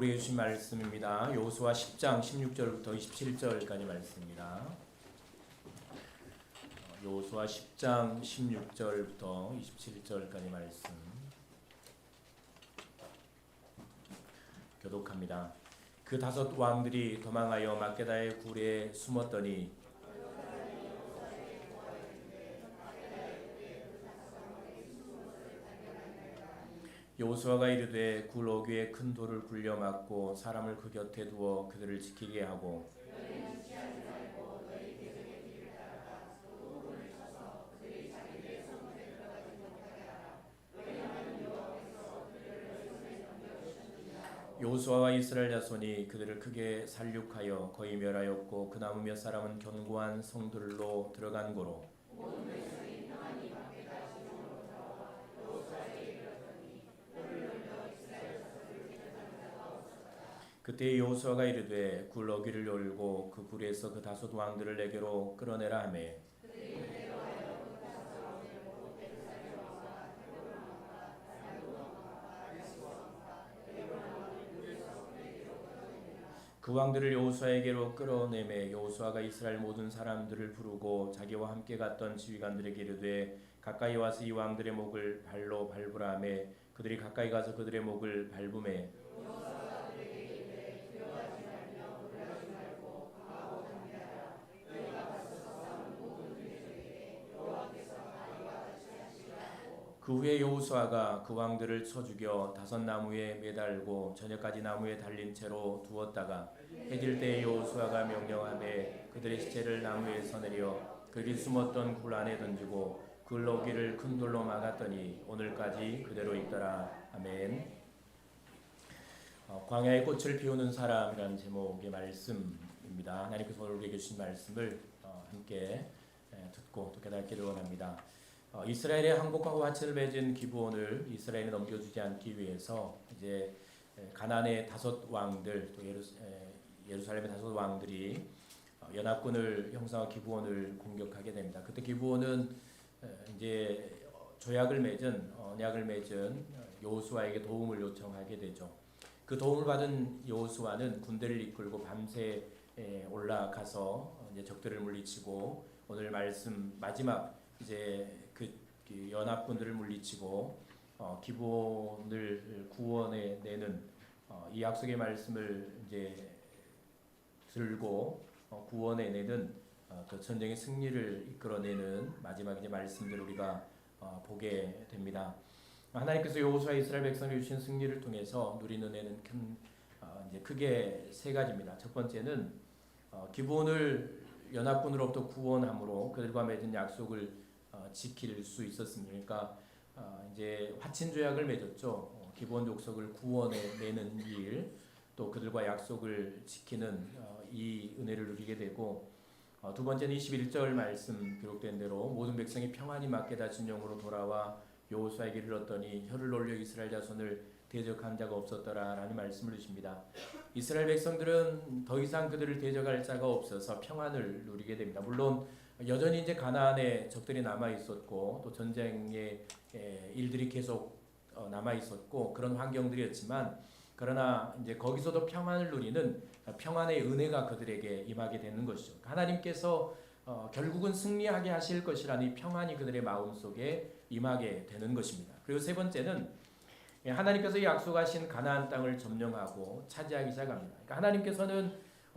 우리에게 주신 말씀입니다. 여호수아 10장 16절부터 27절까지 말씀입니다. 여호수아 10장 16절부터 27절까지 말씀 교독합니다. 그 다섯 왕들이 도망하여 막게다의 굴에 숨었더니 여호수아가 이르되 굴 어귀에 큰 돌을 굴려 막고 사람을 그 곁에 두어 그들을 지키게 하고 여호수아와 이스라엘 자손이 그들을 크게 살육하여 거의 멸하였고 그 나무 몇 사람은 견고한 성들로 들어간 고로 그때 여호수아가 이르되 굴 어귀를 열고 그 굴에서 그 다섯 왕들을 내게로 끌어내라 하매 그 왕들을 여호수아에게로 끌어내매 여호수아가 이스라엘 모든 사람들을 부르고 자기와 함께 갔던 지휘관들에게 이르되 가까이 와서 이 왕들의 목을 발로 밟으라 하매 그들이 가까이 가서 그들의 목을 밟으매 그 후에 여호수아가 그 왕들을 쳐 죽여 다섯 나무에 매달고 저녁까지 나무에 달린 채로 두었다가 해질 때에 여호수아가 명령하되 그들의 시체를 나무에서 내려 그들이 숨었던 굴 안에 던지고 굴 어귀를 큰 돌로 막았더니 오늘까지 그대로 있더라. 아멘. 광야의 꽃을 피우는 사람이라는 제목의 말씀입니다. 하나님께서 오늘 우리에게 주신 말씀을 함께 듣고 또 깨닫기를 원합니다. 이스라엘의 항복하고 화친을 맺은 기브온을 이스라엘에 넘겨주지 않기 위해서 이제 가나안의 다섯 왕들 또 예루살렘의 다섯 왕들이 연합군을 형성한 기브온을 공격하게 됩니다. 그때 기브온은 이제 조약을 맺은 언약을 맺은 여호수아에게 도움을 요청하게 되죠. 그 도움을 받은 여호수아는 군대를 이끌고 밤새 올라가서 이제 적들을 물리치고 오늘 말씀 마지막 이제 그 연합군들을 물리치고 기브온을 구원해 내는 이 약속의 말씀을 이제 들고 구원해 내는 그 전쟁의 승리를 이끌어내는 마지막 이제 말씀들을 우리가 보게 됩니다. 하나님께서 여호수아 이스라엘 백성을 주신 승리를 통해서 누리는 은혜는 이제 크게 세 가지입니다. 첫 번째는 기브온을 연합군으로부터 구원함으로 그들과 맺은 약속을 지킬 수 있었습니다. 그러니까 이제 화친 조약을 맺었죠. 기브온 족속을 구원해 내는 일, 또 그들과 약속을 지키는 이 은혜를 누리게 되고 두 번째는 21절 말씀 기록된 대로 모든 백성이 평안히 막게다 진영으로 돌아와 여호수아에게 이르렀더니 혀를 놀려 이스라엘 자손을 대적한 자가 없었더라라는 말씀을 주십니다. 이스라엘 백성들은 더 이상 그들을 대적할 자가 없어서 평안을 누리게 됩니다. 물론 여전히 이제 가나안에 적들이 남아 있었고 또 전쟁의 일들이 계속 남아 있었고 그런 환경들이었지만 그러나 이제 거기서도 평안을 누리는 평안의 은혜가 그들에게 임하게 되는 것이죠. 하나님께서 결국은 승리하게 하실 것이라는 이 평안이 그들의 마음속에 임하게 되는 것입니다. 그리고 세 번째는 하나님께서 약속하신 가나안 땅을 점령하고 차지하기 시작합니다. 그러니까 하나님께서는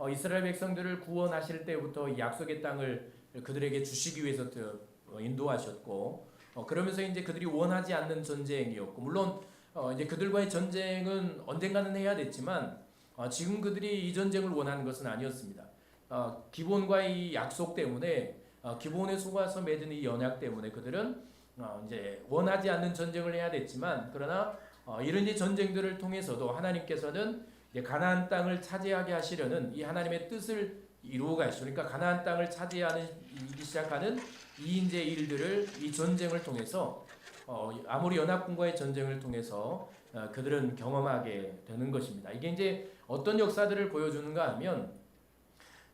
이스라엘 백성들을 구원하실 때부터 이 약속의 땅을 그들에게 주시기 위해서 인도하셨고 그러면서 이제 그들이 원하지 않는 전쟁이었고 물론 이제 그들과의 전쟁은 언젠가는 해야 됐지만 지금 그들이 이 전쟁을 원하는 것은 아니었습니다. 기브온과의 이 약속 때문에 기브온에 속아서 맺은 이 언약 때문에 그들은 이제 원하지 않는 전쟁을 해야 됐지만 그러나 이런 이제 전쟁들을 통해서도 하나님께서는 이제 가나안 땅을 차지하게 하시려는 이 하나님의 뜻을 이루어 가시죠. 그러니까 가나안 땅을 차지하기 시작하는 이 이제 일들을 이 전쟁을 통해서 아모리 연합군과의 전쟁을 통해서 그들은 경험하게 되는 것입니다. 이게 이제 어떤 역사들을 보여주는가 하면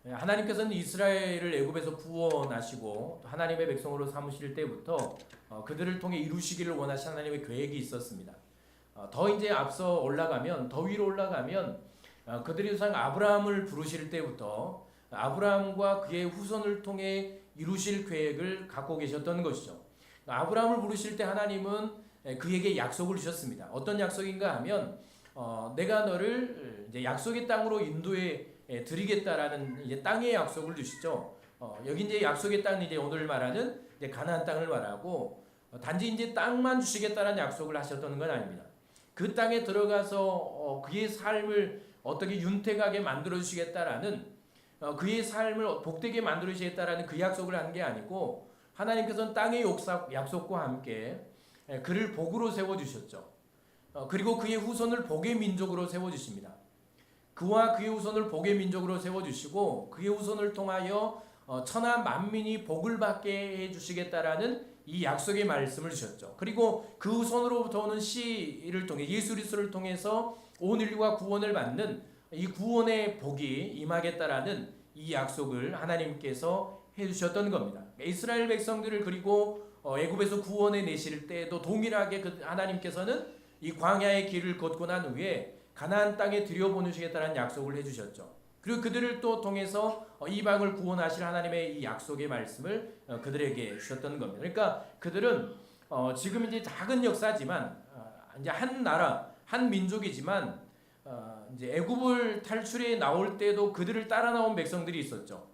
하나님께서는 이스라엘을 애굽에서 구원하시고 하나님의 백성으로 삼으실 때부터 그들을 통해 이루시기를 원하신 하나님의 계획이 있었습니다. 더 이제 앞서 올라가면, 더 위로 올라가면 그들이 우선 아브라함을 부르실 때부터 아브라함과 그의 후손을 통해 이루실 계획을 갖고 계셨던 것이죠. 아브라함을 부르실 때 하나님은 그에게 약속을 주셨습니다. 어떤 약속인가 하면 내가 너를 이제 약속의 땅으로 인도해 드리겠다라는 이제 땅의 약속을 주시죠. 여기 이제 약속의 땅, 이제 오늘 말하는 이제 가나안 땅을 말하고 단지 이제 땅만 주시겠다라는 약속을 하셨던 건 아닙니다. 그 땅에 들어가서 그의 삶을 어떻게 윤택하게 만들어 주시겠다라는 그의 삶을 복되게 만들어 주시겠다라는 그 약속을 한 게 아니고 하나님께서는 땅의 약속과 함께 그를 복으로 세워 주셨죠. 그리고 그의 후손을 복의 민족으로 세워 주십니다. 그와 그의 후손을 복의 민족으로 세워 주시고 그의 후손을 통하여 천하 만민이 복을 받게 해 주시겠다라는 이 약속의 말씀을 주셨죠. 그리고 그 후손으로부터 오는 씨를 통해 예수 그리스도를 통해서 온 인류가 구원을 받는 이 구원의 복이 임하겠다라는 이 약속을 하나님께서 해주셨던 겁니다. 이스라엘 백성들을 그리고 애굽에서 구원해 내실 때도 동일하게 하나님께서는 이 광야의 길을 걷고 난 후에 가나안 땅에 들여보내시겠다는 약속을 해주셨죠. 그리고 그들을 또 통해서 이방을 구원하실 하나님의 이 약속의 말씀을 그들에게 주셨던 겁니다. 그러니까 그들은 지금 이제 작은 역사지만 이제 한 나라, 한 민족이지만 이제 애굽을 탈출해 나올 때도 그들을 따라 나온 백성들이 있었죠.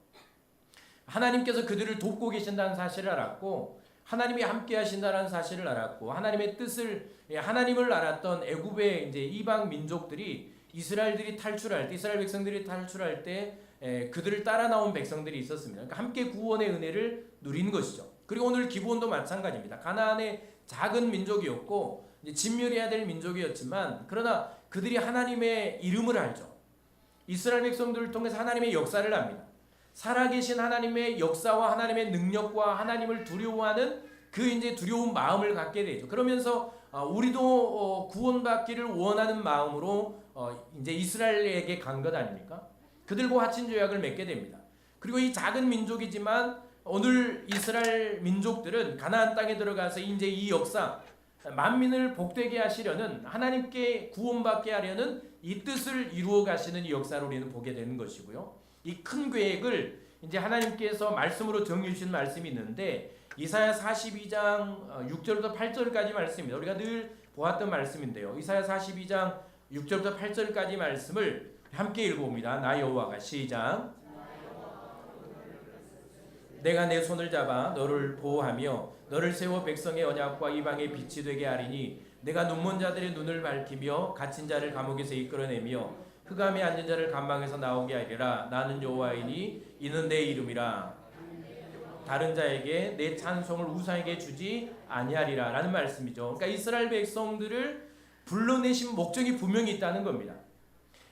하나님께서 그들을 돕고 계신다는 사실을 알았고 하나님이 함께 하신다는 사실을 알았고 하나님의 뜻을 하나님을 알았던 애굽의 이제 이방 민족들이 이스라엘 백성들이 탈출할 때 그들을 따라 나온 백성들이 있었습니다. 그러니까 함께 구원의 은혜를 누린 것이죠. 그리고 오늘 기브온도 마찬가지입니다. 가나안의 작은 민족이었고 이제 진멸해야 될 민족이었지만 그러나 그들이 하나님의 이름을 알죠. 이스라엘 백성들을 통해서 하나님의 역사를 압니다. 살아계신 하나님의 역사와 하나님의 능력과 하나님을 두려워하는 그 이제 두려운 마음을 갖게 되죠. 그러면서 우리도 구원받기를 원하는 마음으로 이제 이스라엘에게 간 것 아닙니까? 그들과 화친 조약을 맺게 됩니다. 그리고 이 작은 민족이지만 오늘 이스라엘 민족들은 가나안 땅에 들어가서 이제 이 역사 만민을 복되게 하시려는 하나님께 구원받게 하려는 이 뜻을 이루어 가시는 이 역사를 우리는 보게 되는 것이고요. 이 큰 계획을 이제 하나님께서 말씀으로 정해 주신 말씀이 있는데 이사야 42장 6절부터 8절까지 말씀입니다. 우리가 늘 보았던 말씀인데요. 이사야 42장 6절부터 8절까지 말씀을 함께 읽어봅니다. 나 여호와가 시작. 내가 내 손을 잡아 너를 보호하며 너를 세워 백성의 언약과 이방의 빛이 되게 하리니 내가 눈먼 자들의 눈을 밝히며 갇힌 자를 감옥에서 이끌어내며 흑암에 앉은 자를 감방에서 나오게 하리라. 나는 여호와이니 이는 내 이름이라. 다른 자에게 내 찬송을 우상에게 주지 아니하리라 라는 말씀이죠. 그러니까 이스라엘 백성들을 불러내신 목적이 분명히 있다는 겁니다.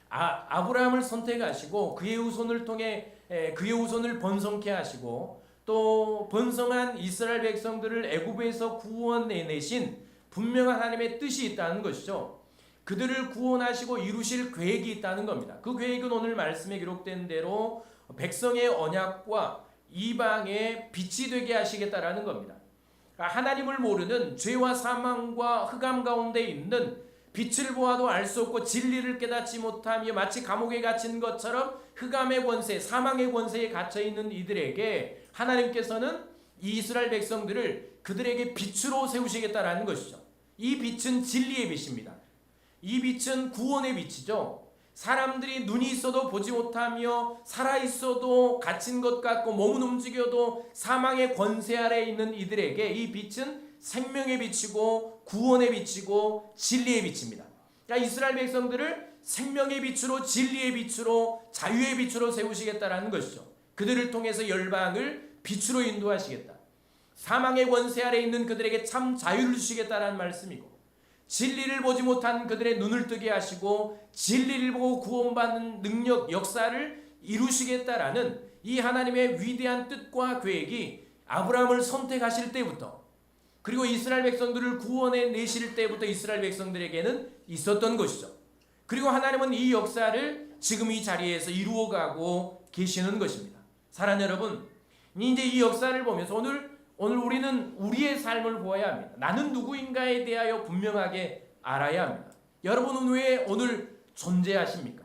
아브라함을 선택하시고 그의 후손을 통해 그의 후손을 번성케 하시고 또 번성한 이스라엘 백성들을 애굽에서 구원해내신 분명한 하나님의 뜻이 있다는 것이죠. 그들을 구원하시고 이루실 계획이 있다는 겁니다. 그 계획은 오늘 말씀에 기록된 대로 백성의 언약과 이방의 빛이 되게 하시겠다라는 겁니다. 하나님을 모르는 죄와 사망과 흑암 가운데 있는 빛을 보아도 알 수 없고 진리를 깨닫지 못하며 마치 감옥에 갇힌 것처럼 흑암의 권세, 사망의 권세에 갇혀 있는 이들에게 하나님께서는 이 이스라엘 백성들을 그들에게 빛으로 세우시겠다라는 것이죠. 이 빛은 진리의 빛입니다. 이 빛은 구원의 빛이죠. 사람들이 눈이 있어도 보지 못하며 살아있어도 갇힌 것 같고 몸은 움직여도 사망의 권세 아래에 있는 이들에게 이 빛은 생명의 빛이고 구원의 빛이고 진리의 빛입니다. 그러니까 이스라엘 백성들을 생명의 빛으로 진리의 빛으로 자유의 빛으로 세우시겠다라는 것이죠. 그들을 통해서 열방을 빛으로 인도하시겠다. 사망의 권세 아래에 있는 그들에게 참 자유를 주시겠다라는 말씀이고 진리를 보지 못한 그들의 눈을 뜨게 하시고 진리를 보고 구원받는 능력, 역사를 이루시겠다라는 이 하나님의 위대한 뜻과 계획이 아브라함을 선택하실 때부터 그리고 이스라엘 백성들을 구원해 내실 때부터 이스라엘 백성들에게는 있었던 것이죠. 그리고 하나님은 이 역사를 지금 이 자리에서 이루어가고 계시는 것입니다. 사랑하는 여러분, 이제 이 역사를 보면서 오늘 우리는 우리의 삶을 보아야 합니다. 나는 누구인가에 대하여 분명하게 알아야 합니다. 여러분은 왜 오늘 존재하십니까?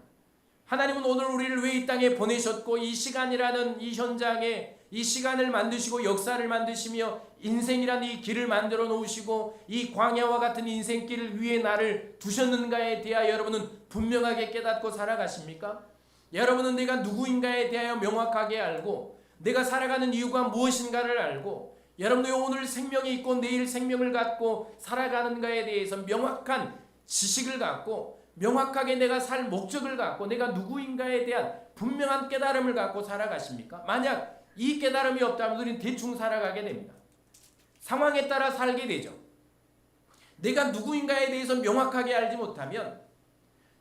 하나님은 오늘 우리를 왜 이 땅에 보내셨고 이 시간이라는 이 현장에 이 시간을 만드시고 역사를 만드시며 인생이라는 이 길을 만들어 놓으시고 이 광야와 같은 인생길 위에 나를 두셨는가에 대하여 여러분은 분명하게 깨닫고 살아가십니까? 여러분은 내가 누구인가에 대하여 명확하게 알고 내가 살아가는 이유가 무엇인가를 알고 여러분의 오늘 생명이 있고 내일 생명을 갖고 살아가는가에 대해서 명확한 지식을 갖고 명확하게 내가 살 목적을 갖고 내가 누구인가에 대한 분명한 깨달음을 갖고 살아가십니까? 만약 이 깨달음이 없다면 우리는 대충 살아가게 됩니다. 상황에 따라 살게 되죠. 내가 누구인가에 대해서 명확하게 알지 못하면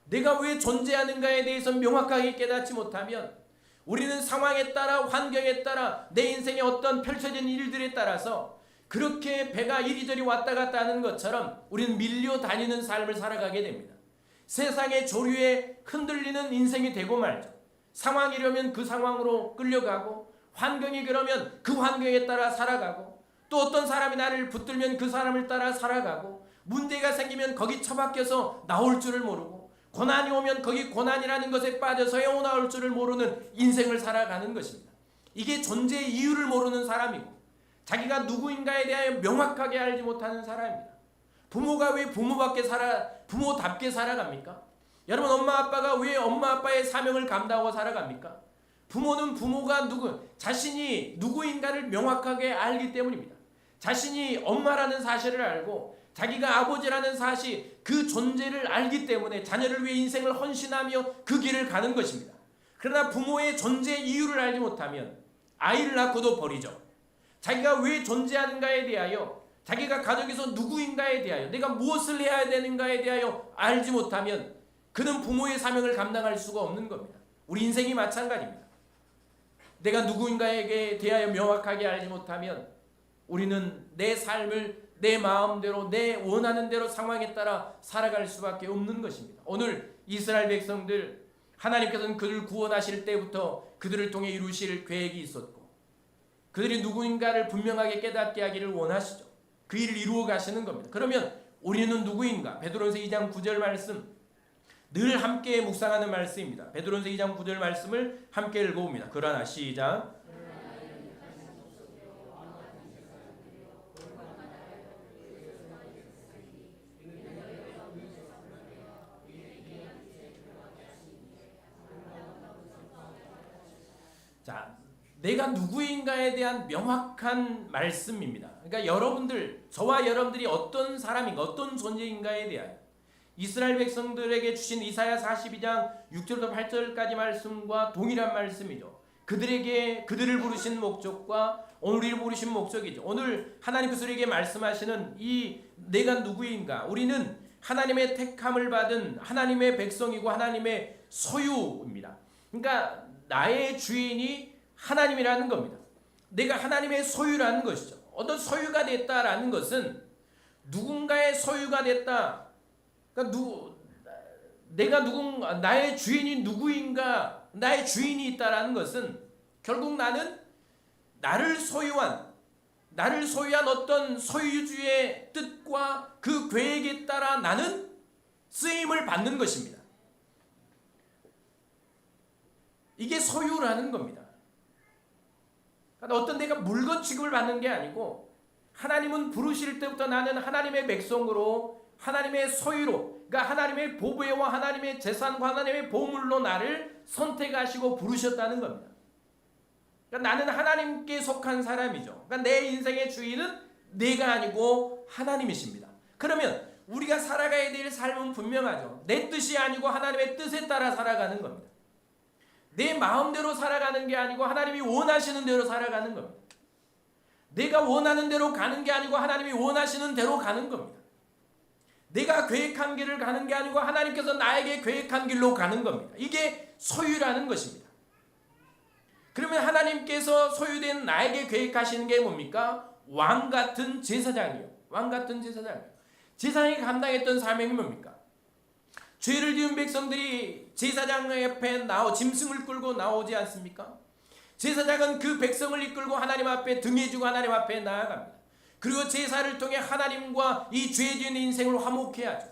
내가 왜 존재하는가에 대해서 명확하게 깨닫지 못하면 우리는 상황에 따라 환경에 따라 내 인생의 어떤 펼쳐진 일들에 따라서 그렇게 배가 이리저리 왔다 갔다 하는 것처럼 우리는 밀려다니는 삶을 살아가게 됩니다. 세상의 조류에 흔들리는 인생이 되고 말죠. 상황이려면 그 상황으로 끌려가고 환경이 그러면 그 환경에 따라 살아가고 또 어떤 사람이 나를 붙들면 그 사람을 따라 살아가고 문제가 생기면 거기 처박혀서 나올 줄을 모르고 고난이 오면 거기 고난이라는 것에 빠져서 헤어나올 줄을 모르는 인생을 살아가는 것입니다. 이게 존재의 이유를 모르는 사람이고 자기가 누구인가에 대하여 명확하게 알지 못하는 사람입니다. 부모가 왜 부모답게 살아갑니까? 여러분 엄마 아빠가 왜 엄마 아빠의 사명을 감당하고 살아갑니까? 부모는 부모가 자신이 누구인가를 명확하게 알기 때문입니다. 자신이 엄마라는 사실을 알고 자기가 아버지라는 사실 그 존재를 알기 때문에 자녀를 위해 인생을 헌신하며 그 길을 가는 것입니다. 그러나 부모의 존재 이유를 알지 못하면 아이를 낳고도 버리죠. 자기가 왜 존재하는가에 대하여 자기가 가정에서 누구인가에 대하여 내가 무엇을 해야 되는가에 대하여 알지 못하면 그는 부모의 사명을 감당할 수가 없는 겁니다. 우리 인생이 마찬가지입니다. 내가 누구인가에게 대하여 명확하게 알지 못하면 우리는 내 삶을 내 마음대로 내 원하는 대로 상황에 따라 살아갈 수밖에 없는 것입니다. 오늘 이스라엘 백성들 하나님께서는 그들을 구원하실 때부터 그들을 통해 이루실 계획이 있었고 그들이 누구인가를 분명하게 깨닫게 하기를 원하시죠. 그 일을 이루어 가시는 겁니다. 그러면 우리는 누구인가? 베드로전서 2장 9절 말씀 늘 함께 묵상하는 말씀입니다. 베드로전서 2장 9절 말씀을 함께 읽어봅니다. 그러나 시작. 자, 내가 누구인가에 대한 명확한 말씀입니다. 그러니까 여러분들, 저와 여러분들이 어떤 사람인가, 어떤 존재인가에 대하여 이스라엘 백성들에게 주신 이사야 42장 6절부터 8절까지 말씀과 동일한 말씀이죠. 그들을 부르신 목적과 오늘 우리를 부르신 목적이죠. 오늘 하나님께서 우리에게 말씀하시는 이 내가 누구인가, 우리는 하나님의 택함을 받은 하나님의 백성이고 하나님의 소유입니다. 그러니까 나의 주인이 하나님이라는 겁니다. 내가 하나님의 소유라는 것이죠. 어떤 소유가 됐다라는 것은 누군가의 소유가 됐다. 그러니까 나의 주인이 누구인가, 나의 주인이 있다라는 것은 결국 나를 소유한 어떤 소유주의 뜻과 그 계획에 따라 나는 쓰임을 받는 것입니다. 이게 소유라는 겁니다. 그러니까 어떤 내가 물건 취급을 받는 게 아니고 하나님은 부르실 때부터 나는 하나님의 백성으로 하나님의 소유로, 그러니까 하나님의 보배와 하나님의 재산과 하나님의 보물로 나를 선택하시고 부르셨다는 겁니다. 그러니까 나는 하나님께 속한 사람이죠. 그러니까 내 인생의 주인은 내가 아니고 하나님이십니다. 그러면 우리가 살아가야 될 삶은 분명하죠. 내 뜻이 아니고 하나님의 뜻에 따라 살아가는 겁니다. 내 마음대로 살아가는 게 아니고 하나님이 원하시는 대로 살아가는 겁니다. 내가 원하는 대로 가는 게 아니고 하나님이 원하시는 대로 가는 겁니다. 내가 계획한 길을 가는 게 아니고 하나님께서 나에게 계획한 길로 가는 겁니다. 이게 소유라는 것입니다. 그러면 하나님께서 소유된 나에게 계획하시는 게 뭡니까? 왕같은 제사장이요. 왕같은 제사장이요. 제사장이 감당했던 사명이 뭡니까? 죄를 지은 백성들이 제사장 옆에 짐승을 끌고 나오지 않습니까? 제사장은 그 백성을 이끌고 하나님 앞에 등해주고 하나님 앞에 나아갑니다. 그리고 제사를 통해 하나님과 이 죄 지은 인생을 화목해야죠.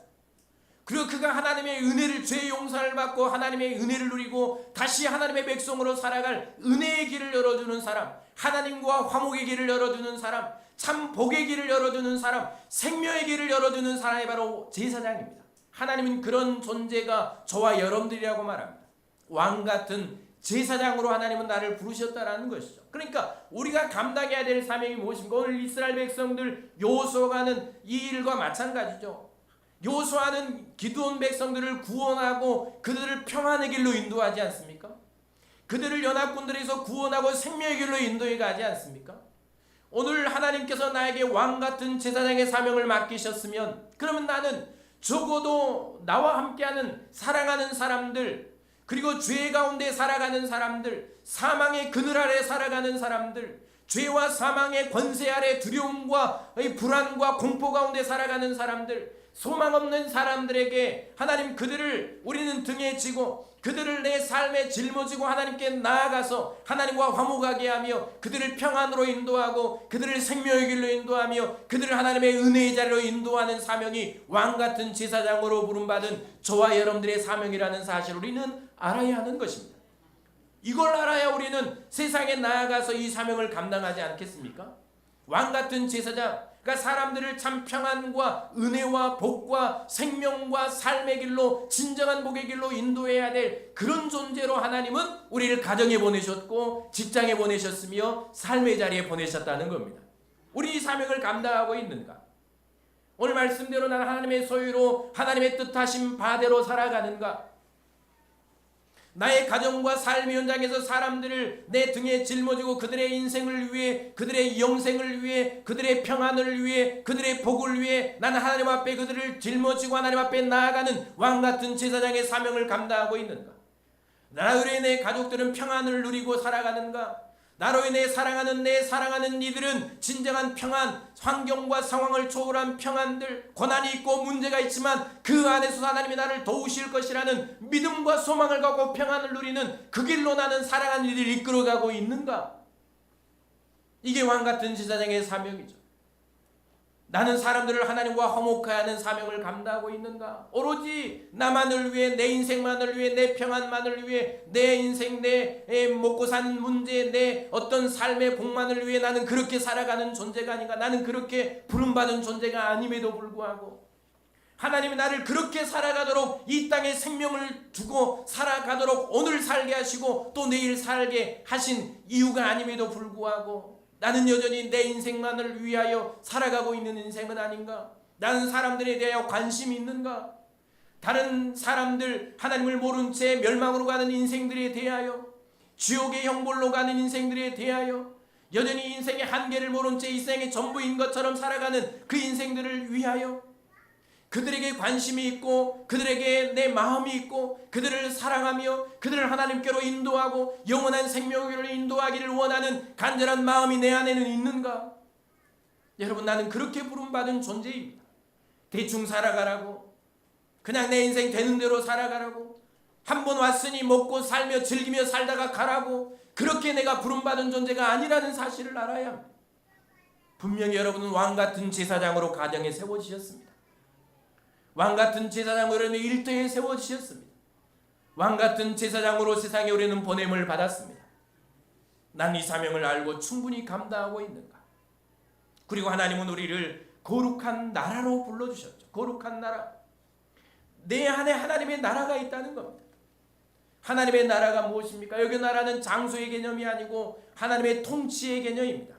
그리고 그가 하나님의 은혜를, 죄의 용서를 받고 하나님의 은혜를 누리고 다시 하나님의 백성으로 살아갈 은혜의 길을 열어주는 사람, 하나님과 화목의 길을 열어주는 사람, 참 복의 길을 열어주는 사람, 생명의 길을 열어주는 사람이 바로 제사장입니다. 하나님은 그런 존재가 저와 여러분들이라고 말합니다. 왕같은 제사장으로 하나님은 나를 부르셨다라는 것이죠. 그러니까 우리가 감당해야 될 사명이 무엇입니까? 오늘 이스라엘 백성들 여호수아가는 이 일과 마찬가지죠. 여호수아는 기드온 백성들을 구원하고 그들을 평안의 길로 인도하지 않습니까? 그들을 연합군들에서 구원하고 생명의 길로 인도해 가지 않습니까? 오늘 하나님께서 나에게 왕같은 제사장의 사명을 맡기셨으면 그러면 나는 적어도 나와 함께하는 사랑하는 사람들, 그리고 죄 가운데 살아가는 사람들, 사망의 그늘 아래 살아가는 사람들, 죄와 사망의 권세 아래 두려움과 불안과 공포 가운데 살아가는 사람들, 소망 없는 사람들에게 하나님 그들을 우리는 등에 지고 그들을 내 삶에 짊어지고 하나님께 나아가서 하나님과 화목하게 하며 그들을 평안으로 인도하고 그들을 생명의 길로 인도하며 그들을 하나님의 은혜의 자리로 인도하는 사명이 왕같은 제사장으로 부름받은 저와 여러분들의 사명이라는 사실을 우리는 알아야 하는 것입니다. 이걸 알아야 우리는 세상에 나아가서 이 사명을 감당하지 않겠습니까? 왕같은 제사장, 그러니까 사람들을 참 평안과 은혜와 복과 생명과 삶의 길로, 진정한 복의 길로 인도해야 될 그런 존재로 하나님은 우리를 가정에 보내셨고 직장에 보내셨으며 삶의 자리에 보내셨다는 겁니다. 우리 이 사명을 감당하고 있는가? 오늘 말씀대로 나는 하나님의 소유로 하나님의 뜻하신 바대로 살아가는가? 나의 가정과 삶의 현장에서 사람들을 내 등에 짊어지고 그들의 인생을 위해, 그들의 영생을 위해, 그들의 평안을 위해, 그들의 복을 위해 나는 하나님 앞에 그들을 짊어지고 하나님 앞에 나아가는 왕같은 제사장의 사명을 감당하고 있는가? 나로 인해 내 가족들은 평안을 누리고 살아가는가? 나로 인해 사랑하는 내 사랑하는 이들은 진정한 평안, 환경과 상황을 초월한 평안들, 고난이 있고 문제가 있지만 그 안에서 하나님이 나를 도우실 것이라는 믿음과 소망을 갖고 평안을 누리는 그 길로 나는 사랑하는 이들을 이끌어가고 있는가? 이게 왕같은 제사장의 사명이죠. 나는 사람들을 하나님과 화목하게 하는 사명을 감당하고 있는가? 오로지 나만을 위해, 내 인생만을 위해, 내 평안만을 위해, 내 인생, 내 먹고 사는 문제, 내 어떤 삶의 복만을 위해 나는 그렇게 살아가는 존재가 아닌가? 나는 그렇게 부름받은 존재가 아님에도 불구하고 하나님이 나를 그렇게 살아가도록, 이 땅에 생명을 두고 살아가도록 오늘 살게 하시고 또 내일 살게 하신 이유가 아님에도 불구하고 나는 여전히 내 인생만을 위하여 살아가고 있는 인생은 아닌가? 나는 사람들에 대하여 관심이 있는가? 다른 사람들, 하나님을 모른 채 멸망으로 가는 인생들에 대하여, 지옥의 형벌로 가는 인생들에 대하여, 여전히 인생의 한계를 모른 채 인생의 전부인 것처럼 살아가는 그 인생들을 위하여 그들에게 관심이 있고 그들에게 내 마음이 있고 그들을 사랑하며 그들을 하나님께로 인도하고 영원한 생명으로 인도하기를 원하는 간절한 마음이 내 안에는 있는가? 여러분, 나는 그렇게 부름받은 존재입니다. 대충 살아가라고, 그냥 내 인생 되는 대로 살아가라고, 한 번 왔으니 먹고 살며 즐기며 살다가 가라고, 그렇게 내가 부름받은 존재가 아니라는 사실을 알아야 합니다. 분명히 여러분은 왕같은 제사장으로 가정에 세워지셨습니다. 왕같은 제사장으로 일터에 세워지셨습니다. 왕같은 제사장으로 세상에 우리는 보냄을 받았습니다. 난 이 사명을 알고 충분히 감당하고 있는가? 그리고 하나님은 우리를 거룩한 나라로 불러주셨죠. 거룩한 나라. 내 안에 하나님의 나라가 있다는 겁니다. 하나님의 나라가 무엇입니까? 여기 나라는 장소의 개념이 아니고 하나님의 통치의 개념입니다.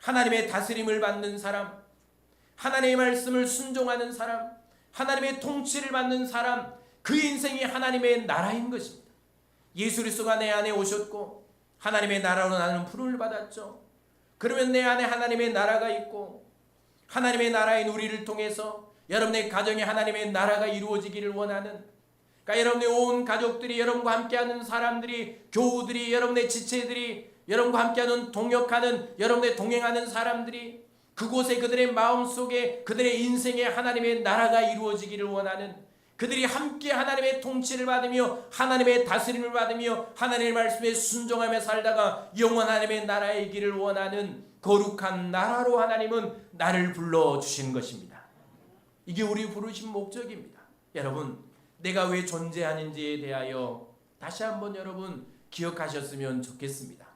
하나님의 다스림을 받는 사람, 하나님의 말씀을 순종하는 사람, 하나님의 통치를 받는 사람, 그 인생이 하나님의 나라인 것입니다. 예수 그리스도가 내 안에 오셨고 하나님의 나라로 나는 부름을 받았죠. 그러면 내 안에 하나님의 나라가 있고 하나님의 나라인 우리를 통해서 여러분의 가정에 하나님의 나라가 이루어지기를 원하는, 그러니까 여러분의 온 가족들이, 여러분과 함께하는 사람들이, 교우들이, 여러분의 지체들이, 여러분과 함께하는 동역하는, 여러분의 동행하는 사람들이 그곳에 그들의 마음속에 그들의 인생에 하나님의 나라가 이루어지기를 원하는, 그들이 함께 하나님의 통치를 받으며 하나님의 다스림을 받으며 하나님의 말씀에 순종하며 살다가 영원 하나님의 나라의 길을 원하는 거룩한 나라로 하나님은 나를 불러주신 것입니다. 이게 우리 부르신 목적입니다. 여러분, 내가 왜 존재하는지에 대하여 다시 한번 여러분 기억하셨으면 좋겠습니다.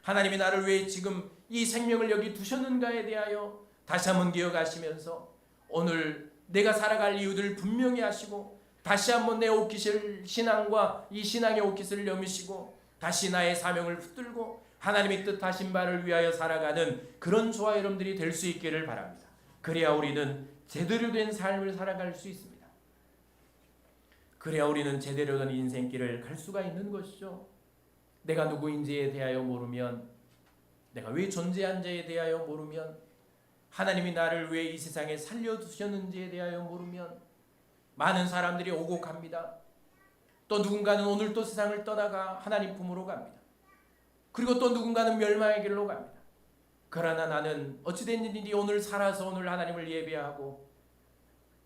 하나님이 나를 왜 지금 이 생명을 여기 두셨는가에 대하여 다시 한번 기억하시면서 오늘 내가 살아갈 이유를 분명히 하시고 다시 한번 내 옷깃을 신앙과 이 신앙의 옷깃을 여미시고 다시 나의 사명을 붙들고 하나님의 뜻하신 바를 위하여 살아가는 그런 저와 여러분들이 될 수 있기를 바랍니다. 그래야 우리는 제대로 된 삶을 살아갈 수 있습니다. 그래야 우리는 제대로 된 인생길을 갈 수가 있는 것이죠. 내가 누구인지에 대하여 모르면, 내가 왜 존재한지에 대하여 모르면, 하나님이 나를 왜 이 세상에 살려두셨는지에 대하여 모르면 많은 사람들이 오고 갑니다. 또 누군가는 오늘 또 세상을 떠나가 하나님 품으로 갑니다. 그리고 또 누군가는 멸망의 길로 갑니다. 그러나 나는 어찌된 일인지 오늘 살아서 오늘 하나님을 예배하고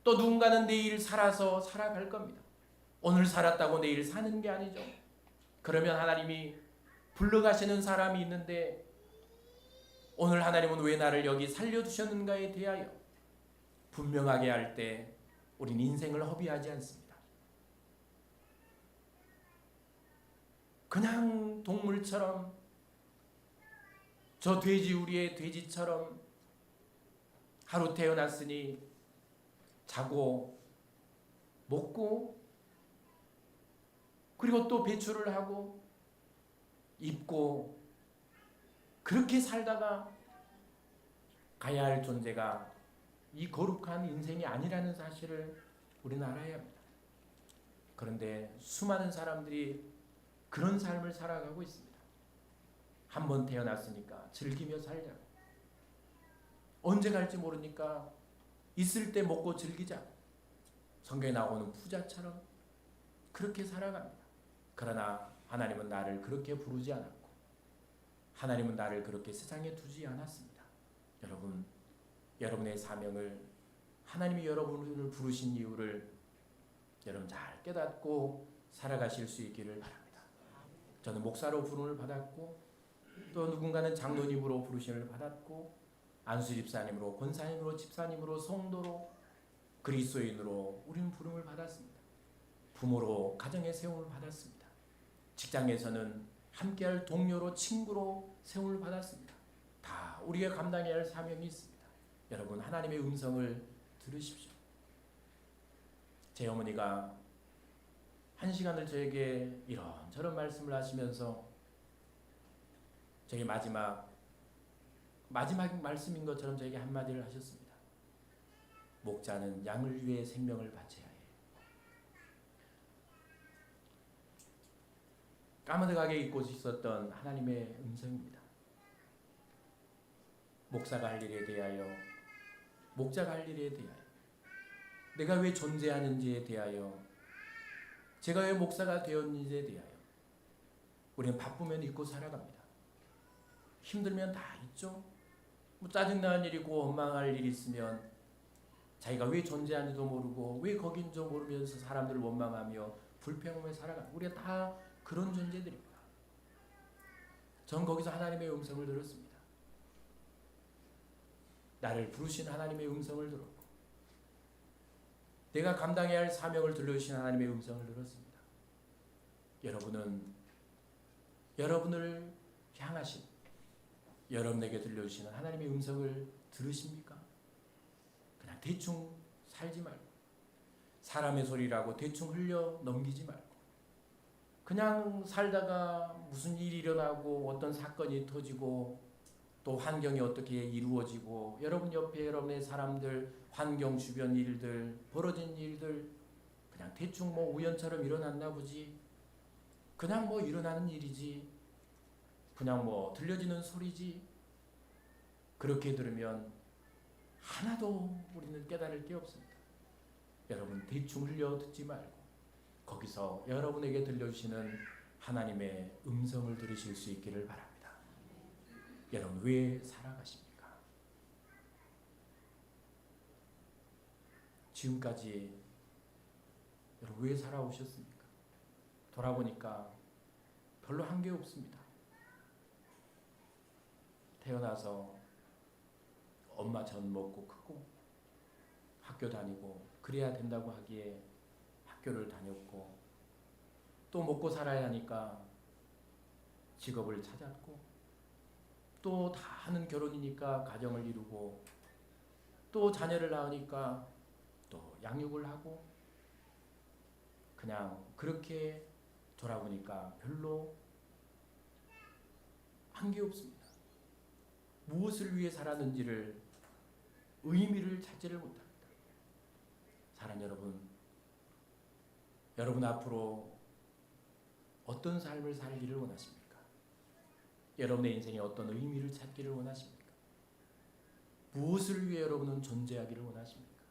또 누군가는 내일 살아서 살아갈 겁니다. 오늘 살았다고 내일 사는 게 아니죠. 그러면 하나님이 불러가시는 사람이 있는데 오늘 하나님은 왜 나를 여기 살려두셨는가에 대하여 분명하게 할 때 우린 인생을 허비하지 않습니다. 그냥 동물처럼 저 돼지 우리의 돼지처럼 하루 태어났으니 자고 먹고 그리고 또 배출을 하고 입고 그렇게 살다가 가야 할 존재가 이 거룩한 인생이 아니라는 사실을 우리는 알아야 합니다. 그런데 수많은 사람들이 그런 삶을 살아가고 있습니다. 한 번 태어났으니까 즐기며 살자고. 언제 갈지 모르니까 있을 때 먹고 즐기자고. 성경에 나오는 부자처럼 그렇게 살아갑니다. 그러나 하나님은 나를 그렇게 부르지 않았고 하나님은 나를 그렇게 세상에 두지 않았습니다. 여러분, 여러분의 사명을, 하나님이 여러분을 부르신 이유를 여러분 잘 깨닫고 살아가실 수 있기를 바랍니다. 저는 목사로 부름을 받았고 또 누군가는 장로님으로 부르심을 받았고 안수 집사님으로, 권사님으로, 집사님으로, 성도로, 그리스도인으로 우리는 부름을 받았습니다. 부모로 가정의 세움을 받았습니다. 직장에서는 함께할 동료로, 친구로 세움을 받았습니다. 다 우리가 감당해야 할 사명이 있습니다. 여러분, 하나님의 음성을 들으십시오. 제 어머니가 한 시간을 저에게 이런저런 말씀을 하시면서 저에게 마지막 말씀인 것처럼 저에게 한마디를 하셨습니다. 목자는 양을 위해 생명을 바쳐야 해. 까마득하게 잊고 있었던 하나님의 음성입니다. 목사가 할 일에 대하여, 목자가 할 일에 대하여, 내가 왜 존재하는지에 대하여, 제가 왜 목사가 되었는지에 대하여 우리는 바쁘면 잊고 살아갑니다. 힘들면 다 잊죠. 짜증나는 일이고 원망할 일이 있으면 자기가 왜 존재하는지도 모르고 왜 거긴지 모르면서 사람들을 원망하며 불평하며 살아갑니다. 우리가 다 그런 존재들입니다. 전 거기서 하나님의 음성을 들었습니다. 나를 부르신 하나님의 음성을 들었고 내가 감당해야 할 사명을 들려주신 하나님의 음성을 들었습니다. 여러분은 여러분을 향하신, 여러분에게 들려주시는 하나님의 음성을 들으십니까? 그냥 대충 살지 말고 사람의 소리라고 대충 흘려 넘기지 말고 그냥 살다가 무슨 일이 일어나고 어떤 사건이 터지고 또 환경이 어떻게 이루어지고 여러분 옆에 여러분의 사람들, 환경 주변 일들, 벌어진 일들 그냥 대충 우연처럼 일어났나 보지, 그냥 일어나는 일이지, 그냥 들려지는 소리지, 그렇게 들으면 하나도 우리는 깨달을 게 없습니다. 여러분 대충 흘려 듣지 말고 거기서 여러분에게 들려주시는 하나님의 음성을 들으실 수 있기를 바랍니다. 여러분 왜 살아가십니까? 지금까지 여러분 왜 살아오셨습니까? 돌아보니까 별로 한 게 없습니다. 태어나서 엄마 젖 먹고 크고 학교 다니고 그래야 된다고 하기에 학교를 다녔고, 또 먹고 살아야 하니까 직업을 찾았고, 또 다 하는 결혼이니까 가정을 이루고, 또 자녀를 낳으니까 또 양육을 하고, 그냥 그렇게 돌아보니까 별로 한 게 없습니다. 무엇을 위해 살았는지를, 의미를 찾지를 못합니다. 사랑하는 여러분 앞으로 어떤 삶을 살기를 원하십니까? 여러분의 인생에 어떤 의미를 찾기를 원하십니까? 무엇을 위해 여러분은 존재하기를 원하십니까?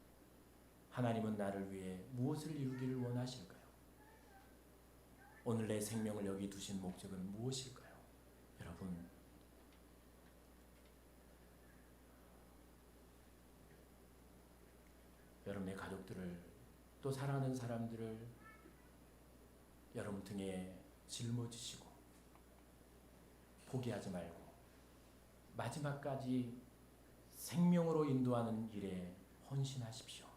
하나님은 나를 위해 무엇을 이루기를 원하실까요? 오늘 내 생명을 여기 두신 목적은 무엇일까요? 여러분의 가족들을, 또 사랑하는 사람들을 여러분 등에 짊어지시고 포기하지 말고 마지막까지 생명으로 인도하는 일에 헌신하십시오.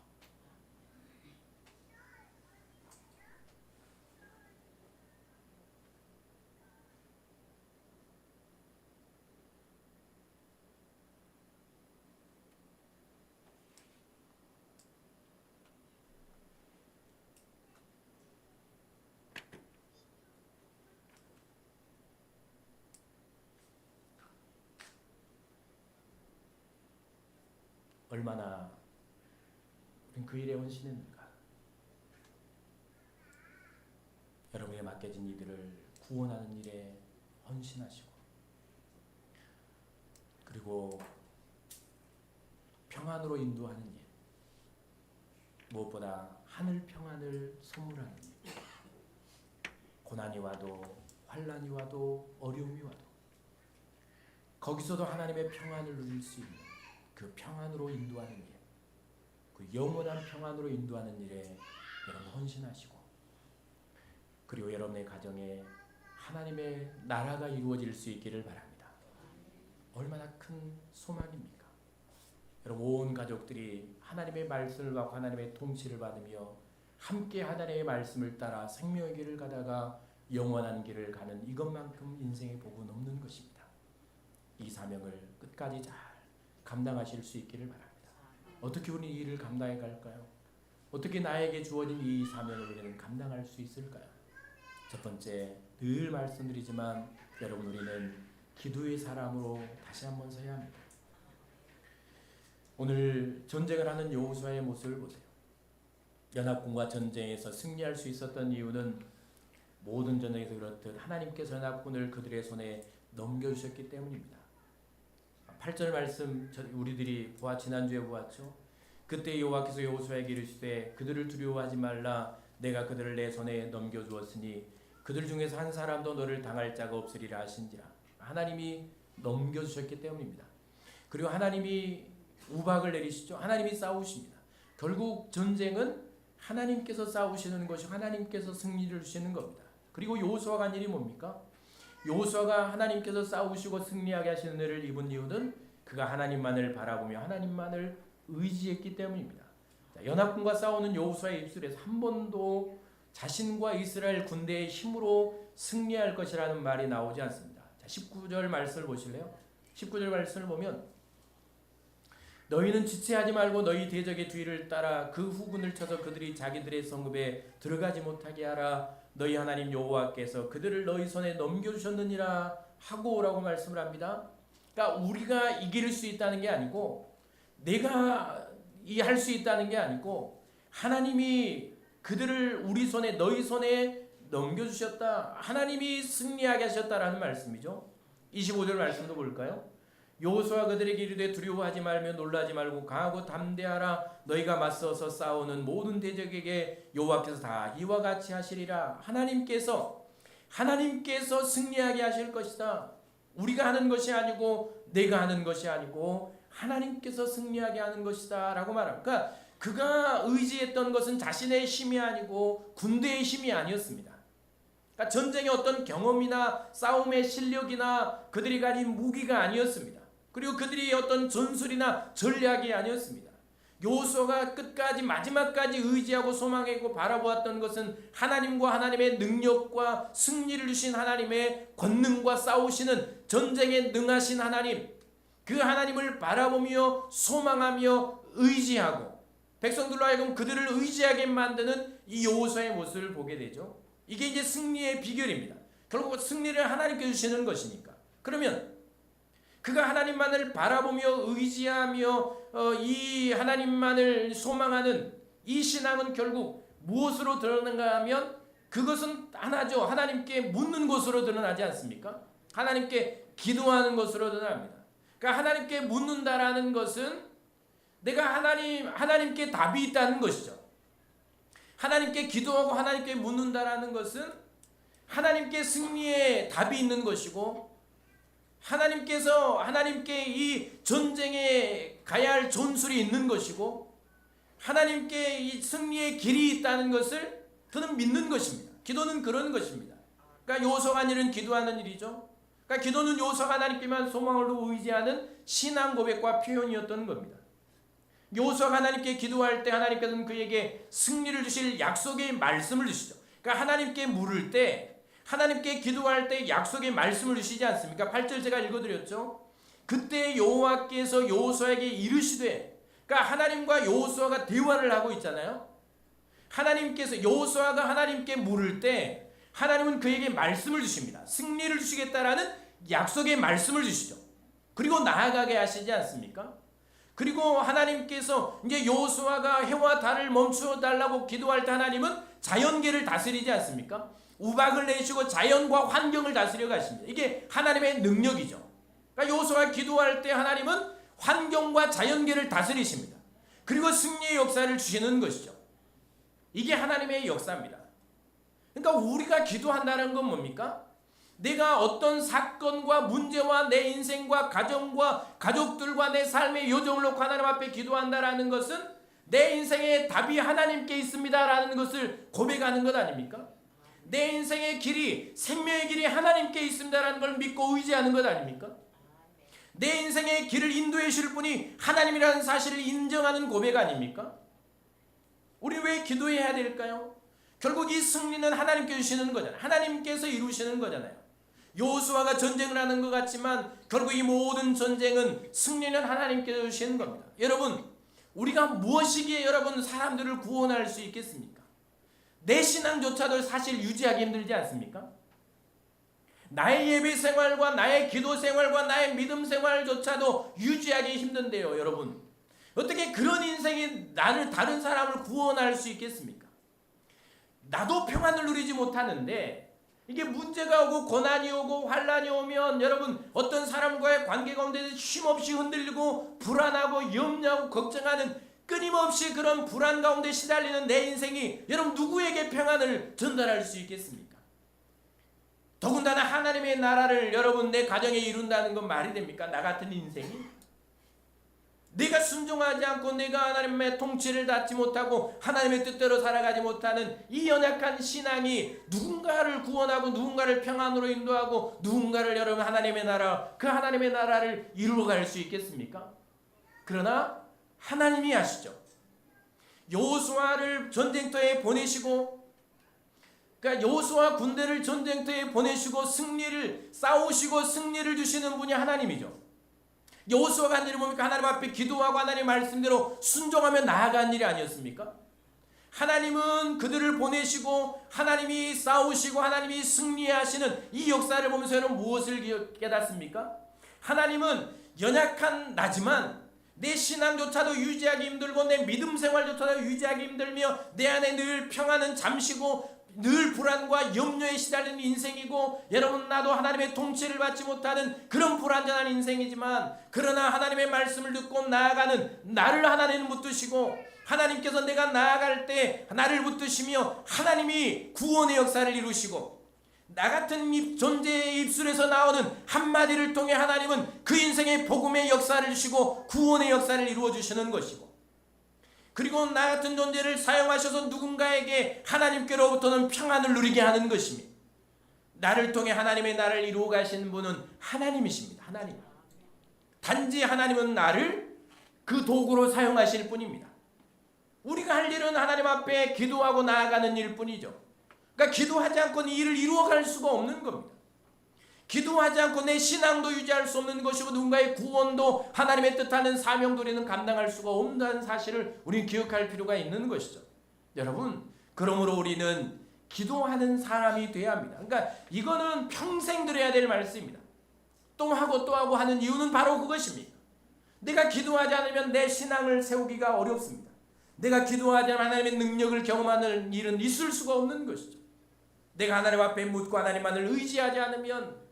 얼마나 우린 그 일에 헌신했는가. 여러분에 맡겨진 이들을 구원하는 일에 헌신하시고, 그리고 평안으로 인도하는 일, 무엇보다 하늘 평안을 선물하는 일. 고난이 와도 환난이 와도 어려움이 와도 거기서도 하나님의 평안을 누릴 수 있는 그 평안으로 인도하는 일, 그 영원한 평안으로 인도하는 일에 여러분 헌신하시고, 그리고 여러분의 가정에 하나님의 나라가 이루어질 수 있기를 바랍니다. 얼마나 큰 소망입니까? 여러분 온 가족들이 하나님의 말씀을 받고 하나님의 통치를 받으며 함께 하나님의 말씀을 따라 생명의 길을 가다가 영원한 길을 가는 이것만큼 인생의 복은 없는 것입니다. 이 사명을 끝까지 잘 감당하실 수 있기를 바랍니다. 어떻게 우리 이 일을 감당해 갈까요? 어떻게 나에게 주어진 이 사명을 우리는 감당할 수 있을까요? 첫 번째, 늘 말씀드리지만 여러분 우리는 기도의 사람으로 다시 한번 서야 합니다. 오늘 전쟁을 하는 여호수아의 모습을 보세요. 연합군과 전쟁에서 승리할 수 있었던 이유는 모든 전쟁에서 그렇듯 하나님께서 연합군을 그들의 손에 넘겨주셨기 때문입니다. 8절 말씀 우리들이 지난주에 보았죠. 그때 여호와께서 여호수아에게 이르시되 그들을 두려워하지 말라. 내가 그들을 내 손에 넘겨주었으니 그들 중에서 한 사람도 너를 당할 자가 없으리라 하신지라. 하나님이 넘겨주셨기 때문입니다. 그리고 하나님이 우박을 내리시죠. 하나님이 싸우십니다. 결국 전쟁은 하나님께서 싸우시는 것이고 하나님께서 승리를 주시는 겁니다. 그리고 여호수아가 한 일이 뭡니까? 여호수아가 하나님께서 싸우시고 승리하게 하시는 은혜를 입은 이유는 그가 하나님만을 바라보며 하나님만을 의지했기 때문입니다. 연합군과 싸우는 여호수아의 입술에서 한 번도 자신과 이스라엘 군대의 힘으로 승리할 것이라는 말이 나오지 않습니다. 19절 말씀을 보실래요? 19절 말씀을 보면 너희는 지체하지 말고 너희 대적의 뒤를 따라 그 후군을 쳐서 그들이 자기들의 성읍에 들어가지 못하게 하라. 너희 하나님 여호와께서 그들을 너희 손에 넘겨주셨느니라 하고 라고 말씀을 합니다. 그러니까 우리가 이길 수 있다는 게 아니고 내가 할 수 있다는 게 아니고 하나님이 그들을 우리 손에 너희 손에 넘겨주셨다. 하나님이 승리하게 하셨다라는 말씀이죠. 25절 말씀도 볼까요? 여호수아 그들에게 이르되 두려워하지 말며 놀라지 말고 강하고 담대하라. 너희가 맞서서 싸우는 모든 대적에게 여호와께서 다 이와 같이 하시리라. 하나님께서 승리하게 하실 것이다. 우리가 하는 것이 아니고 내가 하는 것이 아니고 하나님께서 승리하게 하는 것이다 라고 말합니다. 그러니까 그가 의지했던 것은 자신의 힘이 아니고 군대의 힘이 아니었습니다. 그러니까 전쟁의 어떤 경험이나 싸움의 실력이나 그들이 가진 무기가 아니었습니다. 그리고 그들이 어떤 전술이나 전략이 아니었습니다. 여호수아가 끝까지 마지막까지 의지하고 소망하고 바라보았던 것은 하나님과 하나님의 능력과 승리를 주신 하나님의 권능과 싸우시는 전쟁에 능하신 하나님, 그 하나님을 바라보며 소망하며 의지하고 백성들로 하여금 그들을 의지하게 만드는 이 여호수아의 모습을 보게 되죠. 이게 이제 승리의 비결입니다. 결국 승리를 하나님께 주시는 것이니까. 그러면 그가 하나님만을 바라보며 의지하며 이 하나님만을 소망하는 이 신앙은 결국 무엇으로 드러나는가 하면 그것은 하나죠. 하나님께 묻는 것으로 드러나지 않습니까? 하나님께 기도하는 것으로 드러납니다. 그러니까 하나님께 묻는다라는 것은 내가 하나님께 답이 있다는 것이죠. 하나님께 기도하고 하나님께 묻는다라는 것은 하나님께 승리의 답이 있는 것이고 하나님께 이 전쟁에 가야 할 전술이 있는 것이고 하나님께 이 승리의 길이 있다는 것을 그는 믿는 것입니다. 기도는 그런 것입니다. 그러니까 여호수아가 일은 기도하는 일이죠. 그러니까 기도는 여호수아가 하나님께만 소망으로 의지하는 신앙 고백과 표현이었던 겁니다. 여호수아가 하나님께 기도할 때 하나님께서는 그에게 승리를 주실 약속의 말씀을 주시죠. 그러니까 하나님께 물을 때 하나님께 기도할 때 약속의 말씀을 주시지 않습니까? 8절 제가 읽어드렸죠. 그때 여호와께서 여호수아에게 이르시되, 그러니까 하나님과 여호수아가 대화를 하고 있잖아요. 하나님께서 여호수아가 하나님께 물을 때 하나님은 그에게 말씀을 주십니다. 승리를 주시겠다라는 약속의 말씀을 주시죠. 그리고 나아가게 하시지 않습니까? 그리고 하나님께서 이제 여호수아가 해와 달을 멈추어 달라고 기도할 때 하나님은 자연계를 다스리지 않습니까? 우박을 내시고 자연과 환경을 다스려 가십니다. 이게 하나님의 능력이죠. 그러니까 여호수아가 기도할 때 하나님은 환경과 자연계를 다스리십니다. 그리고 승리의 역사를 주시는 것이죠. 이게 하나님의 역사입니다. 그러니까 우리가 기도한다는 건 뭡니까? 내가 어떤 사건과 문제와 내 인생과 가정과 가족들과 내 삶의 요정을 놓고 하나님 앞에 기도한다라는 것은 내 인생의 답이 하나님께 있습니다라는 것을 고백하는 것 아닙니까? 내 인생의 길이, 생명의 길이 하나님께 있습니다라는 걸 믿고 의지하는 것 아닙니까? 내 인생의 길을 인도해 주실 분이 하나님이라는 사실을 인정하는 고백 아닙니까? 우리 왜 기도해야 될까요? 결국 이 승리는 하나님께 주시는 거잖아요. 하나님께서 이루시는 거잖아요. 여호수아가 전쟁을 하는 것 같지만 결국 이 모든 전쟁은 승리는 하나님께서 주시는 겁니다. 여러분, 우리가 무엇이기에 여러분 사람들을 구원할 수 있겠습니까? 내 신앙조차도 사실 유지하기 힘들지 않습니까? 나의 예배 생활과 나의 기도 생활과 나의 믿음 생활조차도 유지하기 힘든데요, 여러분. 어떻게 그런 인생이 나를, 다른 사람을 구원할 수 있겠습니까? 나도 평안을 누리지 못하는데 이게 문제가 오고 고난이 오고 환난이 오면 여러분 어떤 사람과의 관계 가운데 쉼없이 흔들리고 불안하고 염려하고 걱정하는 끊임없이 그런 불안 가운데 시달리는 내 인생이 여러분 누구에게 평안을 전달할 수 있겠습니까? 더군다나 하나님의 나라를 여러분 내 가정에 이룬다는 건 말이 됩니까? 나 같은 인생이? 내가 순종하지 않고 내가 하나님의 통치를 받지 못하고 하나님의 뜻대로 살아가지 못하는 이 연약한 신앙이 누군가를 구원하고 누군가를 평안으로 인도하고 누군가를 여러분 하나님의 나라, 그 하나님의 나라를 이루어갈 수 있겠습니까? 그러나 하나님이 하시죠. 여호수아를 전쟁터에 보내시고, 그러니까 여호수아 군대를 전쟁터에 보내시고 승리를 싸우시고 승리를 주시는 분이 하나님이죠. 여호수아가 한 일을 뭡니까? 하나님 앞에 기도하고 하나님 말씀대로 순종하며 나아간 일이 아니었습니까? 하나님은 그들을 보내시고 하나님이 싸우시고 하나님이 승리하시는 이 역사를 보면서 여러분 무엇을 깨닫습니까? 하나님은 연약한 나지만 내 신앙조차도 유지하기 힘들고 내 믿음 생활조차도 유지하기 힘들며 내 안에 늘 평안은 잠시고 늘 불안과 염려에 시달리는 인생이고 여러분 나도 하나님의 통치를 받지 못하는 그런 불안정한 인생이지만 그러나 하나님의 말씀을 듣고 나아가는 나를 하나님은 붙드시고 하나님께서 내가 나아갈 때 나를 붙드시며 하나님이 구원의 역사를 이루시고 나 같은 존재의 입술에서 나오는 한마디를 통해 하나님은 그 인생의 복음의 역사를 주시고 구원의 역사를 이루어 주시는 것이고 그리고 나 같은 존재를 사용하셔서 누군가에게 하나님께로부터는 평안을 누리게 하는 것입니다. 나를 통해 하나님의 나라를 이루어 가시는 분은 하나님이십니다. 하나님. 단지 하나님은 나를 그 도구로 사용하실 뿐입니다. 우리가 할 일은 하나님 앞에 기도하고 나아가는 일뿐이죠. 그러니까 기도하지 않고는 이 일을 이루어갈 수가 없는 겁니다. 기도하지 않고 내 신앙도 유지할 수 없는 것이고 누군가의 구원도 하나님의 뜻하는 사명도 우리는 감당할 수가 없다는 사실을 우리는 기억할 필요가 있는 것이죠. 여러분, 그러므로 우리는 기도하는 사람이 되어야 합니다. 그러니까 이거는 평생 들어야 될 말씀입니다. 또 하고 또 하고 하는 이유는 바로 그것입니다. 내가 기도하지 않으면 내 신앙을 세우기가 어렵습니다. 내가 기도하지 않으면 하나님의 능력을 경험하는 일은 있을 수가 없는 것이죠. 내가 하나님 앞에 묻고 하나님만을 의지하지 않으면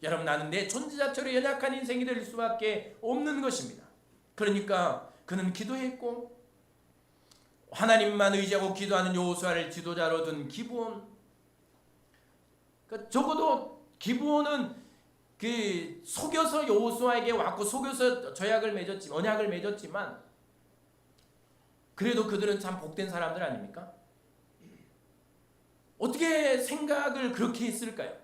여러분, 나는 내 존재 자체로 연약한 인생이 될 수밖에 없는 것입니다. 그러니까 그는 기도했고 하나님만 의지하고 기도하는 여호수아를 지도자로 둔 기브온. 그러니까 적어도 기브온은 그 속여서 여호수아에게 왔고 속여서 언약을 맺었지만 그래도 그들은 참 복된 사람들 아닙니까? 어떻게 생각을 그렇게 했을까요?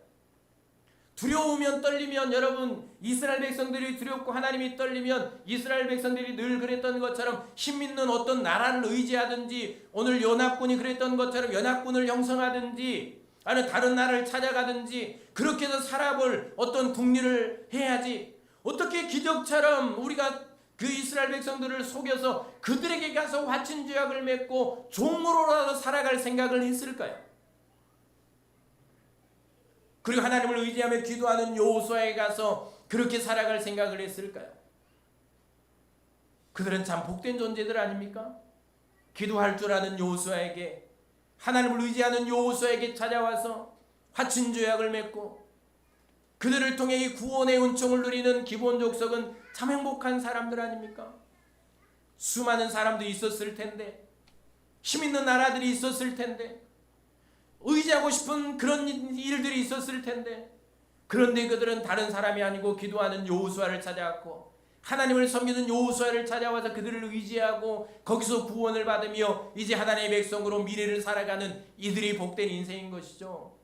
두려우면 떨리면, 여러분, 이스라엘 백성들이 두렵고 하나님이 떨리면 이스라엘 백성들이 늘 그랬던 것처럼 힘 있는 어떤 나라를 의지하든지, 오늘 연합군이 그랬던 것처럼 연합군을 형성하든지 아니면 다른 나라를 찾아가든지 그렇게 해서 살아볼 어떤 국리를 해야지, 어떻게 기적처럼 우리가 그 이스라엘 백성들을 속여서 그들에게 가서 화친죄약을 맺고 종으로라도 살아갈 생각을 했을까요? 그리고 하나님을 의지하며 기도하는 여호수아에 가서 그렇게 살아갈 생각을 했을까요? 그들은 참 복된 존재들 아닙니까? 기도할 줄 아는 여호수아에게, 하나님을 의지하는 여호수아에게 찾아와서 화친조약을 맺고 그들을 통해 이 구원의 은총을 누리는 기브온 족속은 참 행복한 사람들 아닙니까? 수많은 사람들이 있었을 텐데, 힘 있는 나라들이 있었을 텐데, 의지하고 싶은 그런 일들이 있었을 텐데, 그런데 그들은 다른 사람이 아니고 기도하는 여호수아를 찾아왔고 하나님을 섬기는 여호수아를 찾아와서 그들을 의지하고 거기서 구원을 받으며 이제 하나님의 백성으로 미래를 살아가는 이들이 복된 인생인 것이죠.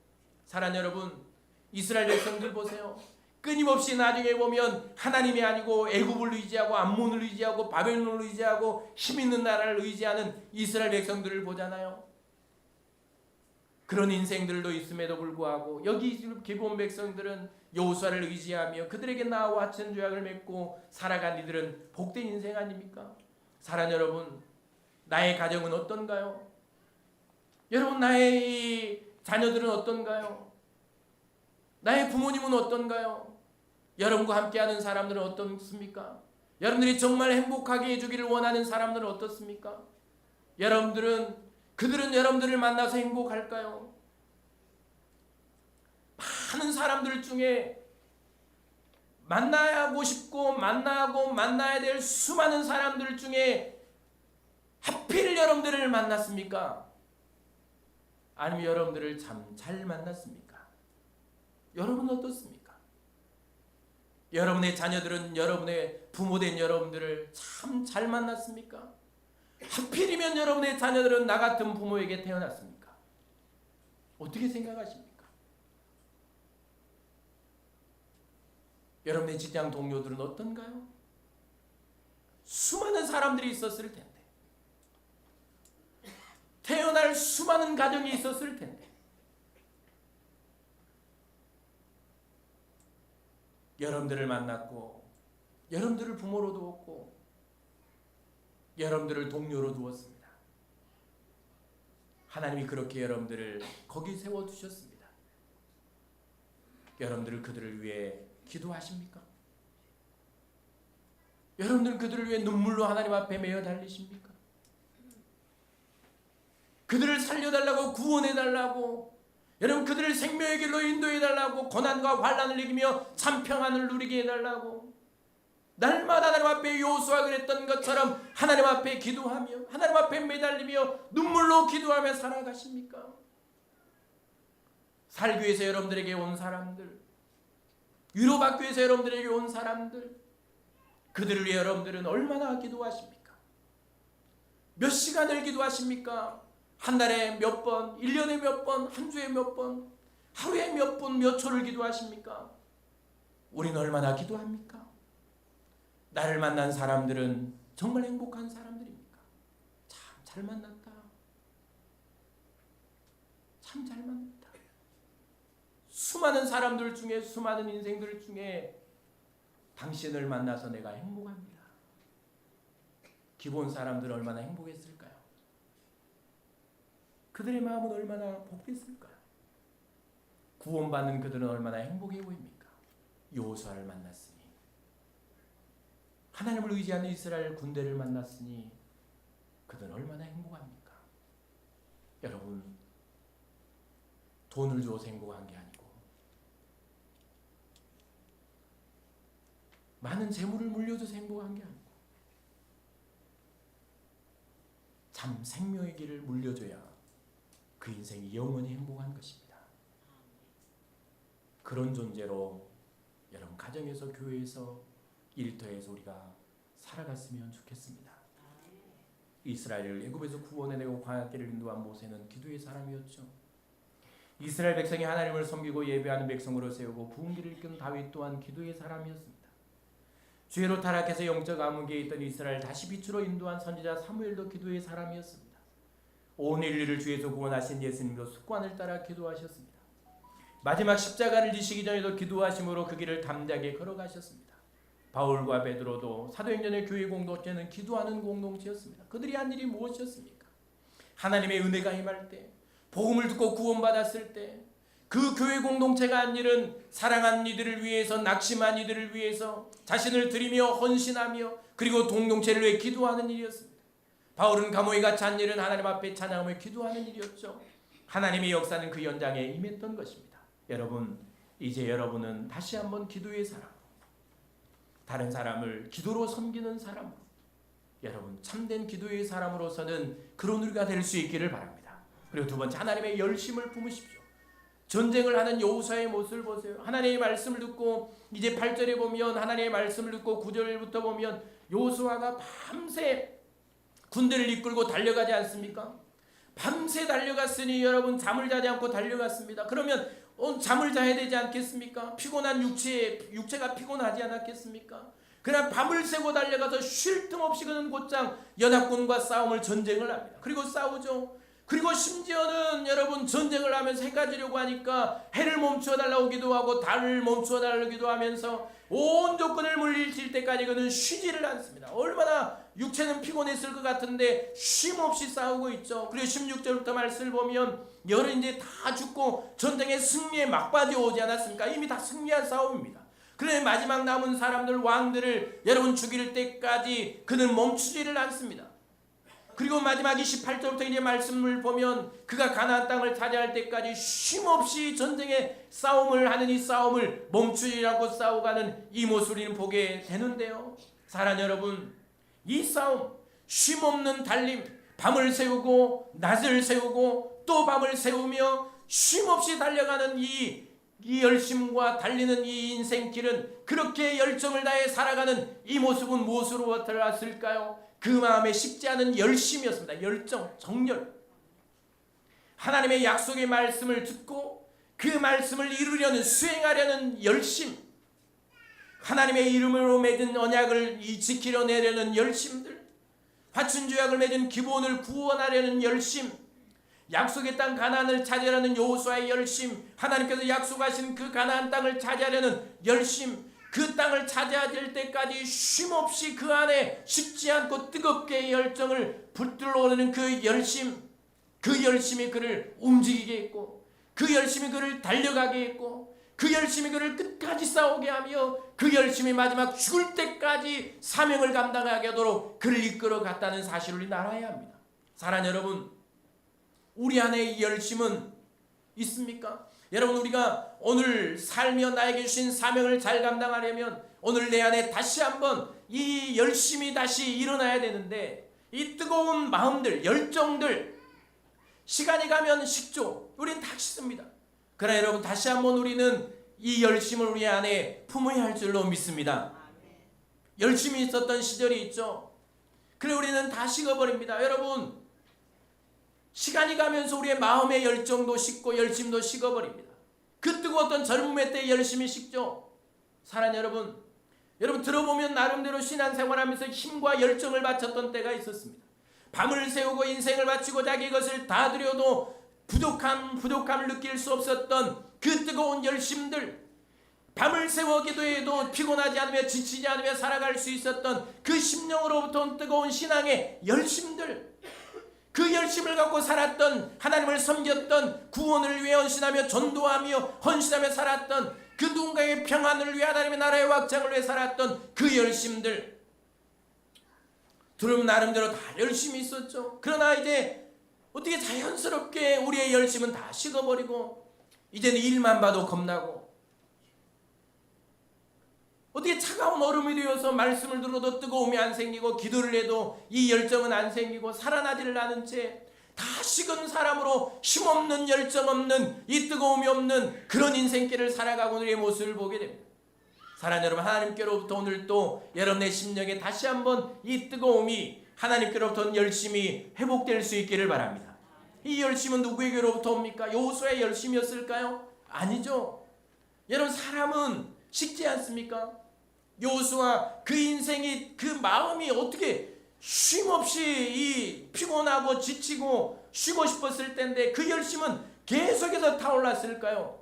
사랑하는 여러분, 이스라엘 백성들 보세요. 끊임없이 나중에 보면 하나님이 아니고 애굽을 의지하고 암몬을 의지하고 바벨론을 의지하고 힘 있는 나라를 의지하는 이스라엘 백성들을 보잖아요. 그런 인생들도 있음에도 불구하고 여기 기브온 백성들은 여호수아를 의지하며 그들에게 나와 같은 조약을 맺고 살아간 이들은 복된 인생 아닙니까? 사랑하는 여러분, 나의 가정은 어떤가요? 여러분, 나의 이 자녀들은 어떤가요? 나의 부모님은 어떤가요? 여러분과 함께하는 사람들은 어떻습니까? 여러분들이 정말 행복하게 해주기를 원하는 사람들은 어떻습니까? 그들은 여러분들을 만나서 행복할까요? 많은 사람들 중에 만나고 싶고 만나야 될 수많은 사람들 중에 하필 여러분들을 만났습니까? 아니면 여러분들을 참 잘 만났습니까? 여러분은 어떻습니까? 여러분의 자녀들은 여러분의 부모된 여러분들을 참 잘 만났습니까? 하필이면 여러분의 자녀들은 나 같은 부모에게 태어났습니까? 어떻게 생각하십니까? 여러분의 직장 동료들은 어떤가요? 수많은 사람들이 있었을 텐데, 태어날 수많은 가정이 있었을 텐데, 여러분들을 만났고 여러분들을 부모로 두었고 여러분들을 동료로 두었습니다. 하나님이 그렇게 여러분들을 거기 세워두셨습니다. 여러분들은 그들을 위해 기도하십니까? 여러분들은 그들을 위해 눈물로 하나님 앞에 매어 달리십니까? 그들을 살려달라고, 구원해달라고, 여러분 그들을 생명의 길로 인도해달라고, 고난과 환난을 이기며 참 평안을 누리게 해달라고, 날마다 하나님 앞에 여호수아가 그랬던 것처럼 하나님 앞에 기도하며 하나님 앞에 매달리며 눈물로 기도하며 살아가십니까? 살기 위해서 여러분들에게 온 사람들, 위로받기 위해서 여러분들에게 온 사람들, 그들을 위해 여러분들은 얼마나 기도하십니까? 몇 시간을 기도하십니까? 한 달에 몇 번, 1년에 몇 번, 한 주에 몇 번, 하루에 몇 분, 몇 초를 기도하십니까? 우리는 얼마나 기도합니까? 나를 만난 사람들은 정말 행복한 사람들입니까? 참 잘 만났다. 참 잘 만났다. 수많은 사람들 중에, 수많은 인생들 중에 당신을 만나서 내가 행복합니다. 기본 사람들은 얼마나 행복했을까요? 그들의 마음은 얼마나 복됐을까요? 구원받는 그들은 얼마나 행복해 보입니까? 여호수아를 만났으니, 하나님을 의지하는 이스라엘 군대를 만났으니 그들은 얼마나 행복합니까? 여러분, 돈을 줘서 행복한 게 아니고 많은 재물을 물려줘서 행복한 게 아니고 참 생명의 길을 물려줘야 그 인생이 영원히 행복한 것입니다. 그런 존재로 여러분 가정에서, 교회에서, 일터에서 우리가 살아갔으면 좋겠습니다. 이스라엘을 애굽에서 구원해내고 광야길을 인도한 모세는 기도의 사람이었죠. 이스라엘 백성이 하나님을 섬기고 예배하는 백성으로 세우고 부흥 길을 이끈 다윗 또한 기도의 사람이었습니다. 죄로 타락해서 영적 암흑에 있던 이스라엘 다시 빛으로 인도한 선지자 사무엘도 기도의 사람이었습니다. 온 인류를 주에서 구원하신 예수님도 습관을 따라 기도하셨습니다. 마지막 십자가를 지시기 전에도 기도하심으로 그 길을 담대하게 걸어가셨습니다. 바울과 베드로도 사도행전의 교회 공동체는 기도하는 공동체였습니다. 그들이 한 일이 무엇이었습니까? 하나님의 은혜가 임할 때, 복음을 듣고 구원받았을 때 그 교회 공동체가 한 일은 사랑한 이들을 위해서, 낙심한 이들을 위해서 자신을 드리며 헌신하며 그리고 공동체를 위해 기도하는 일이었습니다. 바울은 감옥에 갇혀 한 일은 하나님 앞에 찬양하며 기도하는 일이었죠. 하나님의 역사는 그 연장에 임했던 것입니다. 여러분, 이제 여러분은 다시 한번 기도의 사람, 다른 사람을 기도로 섬기는 사람으로, 여러분 참된 기도의 사람으로서는 그런 우리가 될 수 있기를 바랍니다. 그리고 두 번째, 하나님의 열심을 품으십시오. 전쟁을 하는 여호수아의 모습을 보세요. 하나님의 말씀을 듣고, 이제 8절에 보면 하나님의 말씀을 듣고 9절부터 보면 여호수아가 밤새 군대를 이끌고 달려가지 않습니까? 밤새 달려갔으니 여러분 잠을 자지 않고 달려갔습니다. 그러면 잠을 자야 되지 않겠습니까? 피곤한 육체가 피곤하지 않았겠습니까? 그냥 밤을 새고 달려가서 쉴 틈 없이 그는 곧장 연합군과 싸움을, 전쟁을 합니다. 그리고 싸우죠. 그리고 심지어는 여러분 전쟁을 하면서 해가 지려고 하니까 해를 멈추어 달라고 기도하고 달을 멈추어 달라고 기도하면서 온 조건을 물리칠 때까지 그는 쉬지를 않습니다. 얼마나 육체는 피곤했을 것 같은데 쉼없이 싸우고 있죠. 그리고 16절부터 말씀을 보면 열은 이제 다 죽고 전쟁의 승리에 막바지 오지 않았습니까? 이미 다 승리한 싸움입니다. 그런데 마지막 남은 사람들, 왕들을 여러분 죽일 때까지 그는 멈추지를 않습니다. 그리고 마지막 28절부터 이제 말씀을 보면 그가 가나안 땅을 차지할 때까지 쉼없이 전쟁의 싸움을 하는, 이 싸움을 멈추지 않고 싸워가는 이 모습을 우리는 보게 되는데요. 사랑하는 여러분, 이 싸움, 쉼없는 달림, 밤을 새우고 낮을 새우고 또 밤을 새우며 쉼없이 달려가는 이 열심과 달리는 이 인생길은, 그렇게 열정을 다해 살아가는 이 모습은 무엇으로 들어왔을까요? 그 마음에 식지 않은 열심이었습니다. 열정, 정열. 하나님의 약속의 말씀을 듣고 그 말씀을 이루려는, 수행하려는 열심, 하나님의 이름으로 맺은 언약을 지키려내려는 열심들, 화춘 조약을 맺은 기본을 구원하려는 열심, 약속의 땅 가나안을 차지하려는 여호수아의 열심, 하나님께서 약속하신 그 가나안 땅을 차지하려는 열심, 그 땅을 차지할 때까지 쉼없이 그 안에 식지 않고 뜨겁게 열정을 붙들어 오르는 그 열심, 그 열심이 그를 움직이게 했고, 그 열심이 그를 달려가게 했고, 그 열심이 그를 끝까지 싸우게 하며 그 열심이 마지막 죽을 때까지 사명을 감당하게 하도록 그를 이끌어 갔다는 사실을 우리는 알아야 합니다. 사랑하는 여러분, 우리 안에 이 열심은 있습니까? 여러분, 우리가 오늘 살며 나에게 주신 사명을 잘 감당하려면 오늘 내 안에 다시 한번 이 열심이 다시 일어나야 되는데, 이 뜨거운 마음들, 열정들, 시간이 가면 식죠. 우린 다 식습니다. 그러나 여러분, 다시 한번 우리는 이 열심을 우리 안에 품어야 할 줄로 믿습니다. 열심히 있었던 시절이 있죠. 그래 우리는 다 식어버립니다. 여러분, 시간이 가면서 우리의 마음의 열정도 식고 열심도 식어버립니다. 그 뜨거웠던 젊음의 때 열심히 식죠. 사랑하는 여러분, 여러분 들어보면 나름대로 신앙생활하면서 힘과 열정을 바쳤던 때가 있었습니다. 밤을 새우고 인생을 바치고 자기 것을 다 드려도 부족함을 느낄 수 없었던 그 뜨거운 열심들, 밤을 새워 기도해도 피곤하지 않으며 지치지 않으며 살아갈 수 있었던 그 심령으로부터 온 뜨거운 신앙의 열심들, 그 열심을 갖고 살았던, 하나님을 섬겼던, 구원을 위해 헌신하며 전도하며 헌신하며 살았던, 그 누군가의 평안을 위해 하나님의 나라의 확장을 위해 살았던 그 열심들, 들으면 나름대로 다 열심히 있었죠. 그러나 이제 어떻게 자연스럽게 우리의 열심은 다 식어버리고 이제는 일만 봐도 겁나고, 어떻게 차가운 얼음이 되어서 말씀을 들어도 뜨거움이 안 생기고 기도를 해도 이 열정은 안 생기고 살아나지를 않은 채 다 식은 사람으로 힘없는 열정 없는 이 뜨거움이 없는 그런 인생길을 살아가고 우리의 모습을 보게 됩니다. 사랑하는 여러분, 하나님께로부터 오늘 또 여러분의 심령에 다시 한번 이 뜨거움이 하나님께로부터 열심히 회복될 수 있기를 바랍니다. 이 열심은 누구에게로부터 옵니까? 여호수아의 열심이었을까요? 아니죠. 여러분, 사람은 식지 않습니까? 여호수아 그 인생이, 그 마음이 어떻게 쉼없이 이 피곤하고 지치고 쉬고 싶었을 때인데 그 열심은 계속해서 타올랐을까요?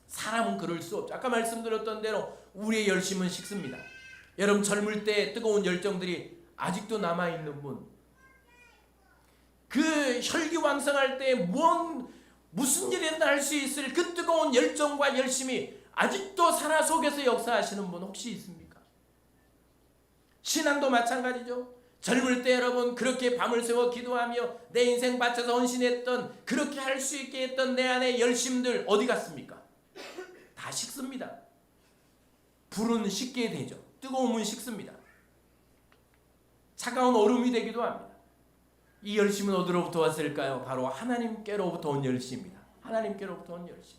사람은 그럴 수 없죠. 아까 말씀드렸던 대로 우리의 열심은 식습니다. 여러분, 젊을 때 뜨거운 열정들이 아직도 남아있는 분, 그 혈기왕성할 때 무슨 일이든 할 수 있을 그 뜨거운 열정과 열심이 아직도 살아 속에서 역사하시는 분 혹시 있습니까? 신앙도 마찬가지죠. 젊을 때 여러분 그렇게 밤을 새워 기도하며 내 인생 바쳐서 헌신했던, 그렇게 할 수 있게 했던 내 안의 열심들 어디 갔습니까? 다 식습니다. 불은 식게 되죠. 뜨거움은 식습니다. 차가운 얼음이 되기도 합니다. 이 열심은 어디로부터 왔을까요? 바로 하나님께로부터 온 열심입니다. 하나님께로부터 온 열심.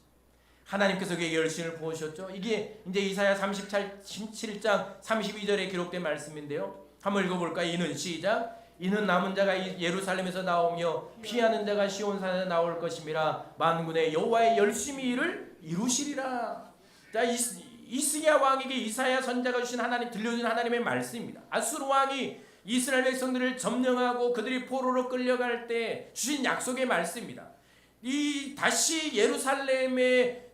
하나님께서 그에게 열심을 부으셨죠. 이게 이제 이사야 37장 32절에 기록된 말씀인데요. 한번 읽어볼까요? 이는 시작. 이는 남은 자가 예루살렘에서 나오며 피하는 자가 시온산에 나올 것임이라. 만군의 여호와의 열심히 이를 이루시리라. 자, 이스기야 왕에게 이사야 선자가 주신 들려준 하나님의 말씀입니다. 아수르 왕이 이스라엘 백성들을 점령하고 그들이 포로로 끌려갈 때 주신 약속의 말씀입니다. 다시 예루살렘에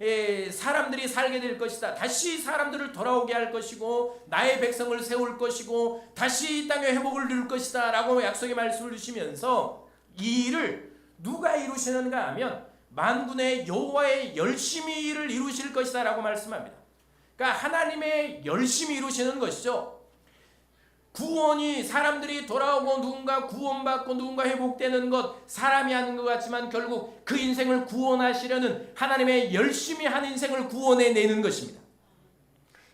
사람들이 살게 될 것이다. 다시 사람들을 돌아오게 할 것이고 나의 백성을 세울 것이고 다시 이 땅에 회복을 이룰 것이다 라고 약속의 말씀을 주시면서 이 일을 누가 이루시는가 하면 만군의 여호와의 열심히 일을 이루실 것이다 라고 말씀합니다. 그러니까 하나님의 열심히 이루시는 것이죠. 구원이, 사람들이 돌아오고 누군가 구원받고 누군가 회복되는 것, 사람이 하는 것 같지만 결국 그 인생을 구원하시려는 하나님의 열심히 한 인생을 구원해내는 것입니다.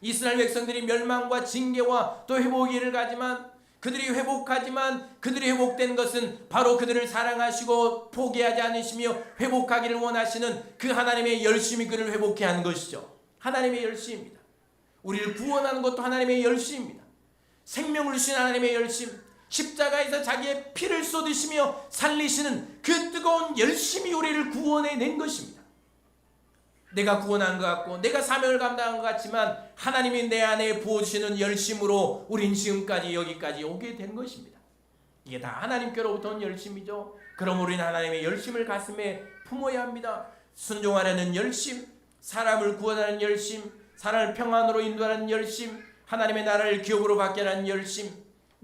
이스라엘 백성들이 멸망과 징계와 또 회복의 일을 가지만 그들이 회복된 것은 바로 그들을 사랑하시고 포기하지 않으시며 회복하기를 원하시는 그 하나님의 열심이 그를 회복해 하는 것이죠. 하나님의 열심입니다. 우리를 구원하는 것도 하나님의 열심입니다. 생명을 주신 하나님의 열심, 십자가에서 자기의 피를 쏟으시며 살리시는 그 뜨거운 열심이 우리를 구원해낸 것입니다. 내가 구원한 것 같고 내가 사명을 감당한 것 같지만 하나님이 내 안에 부어주시는 열심으로 우린 지금까지 여기까지 오게 된 것입니다. 이게 다 하나님께로부터 온 열심이죠. 그럼 우리는 하나님의 열심을 가슴에 품어야 합니다. 순종하려는 열심, 사람을 구원하는 열심, 사람을 평안으로 인도하는 열심, 하나님의 나라를 기업으로 받게 하는 열심,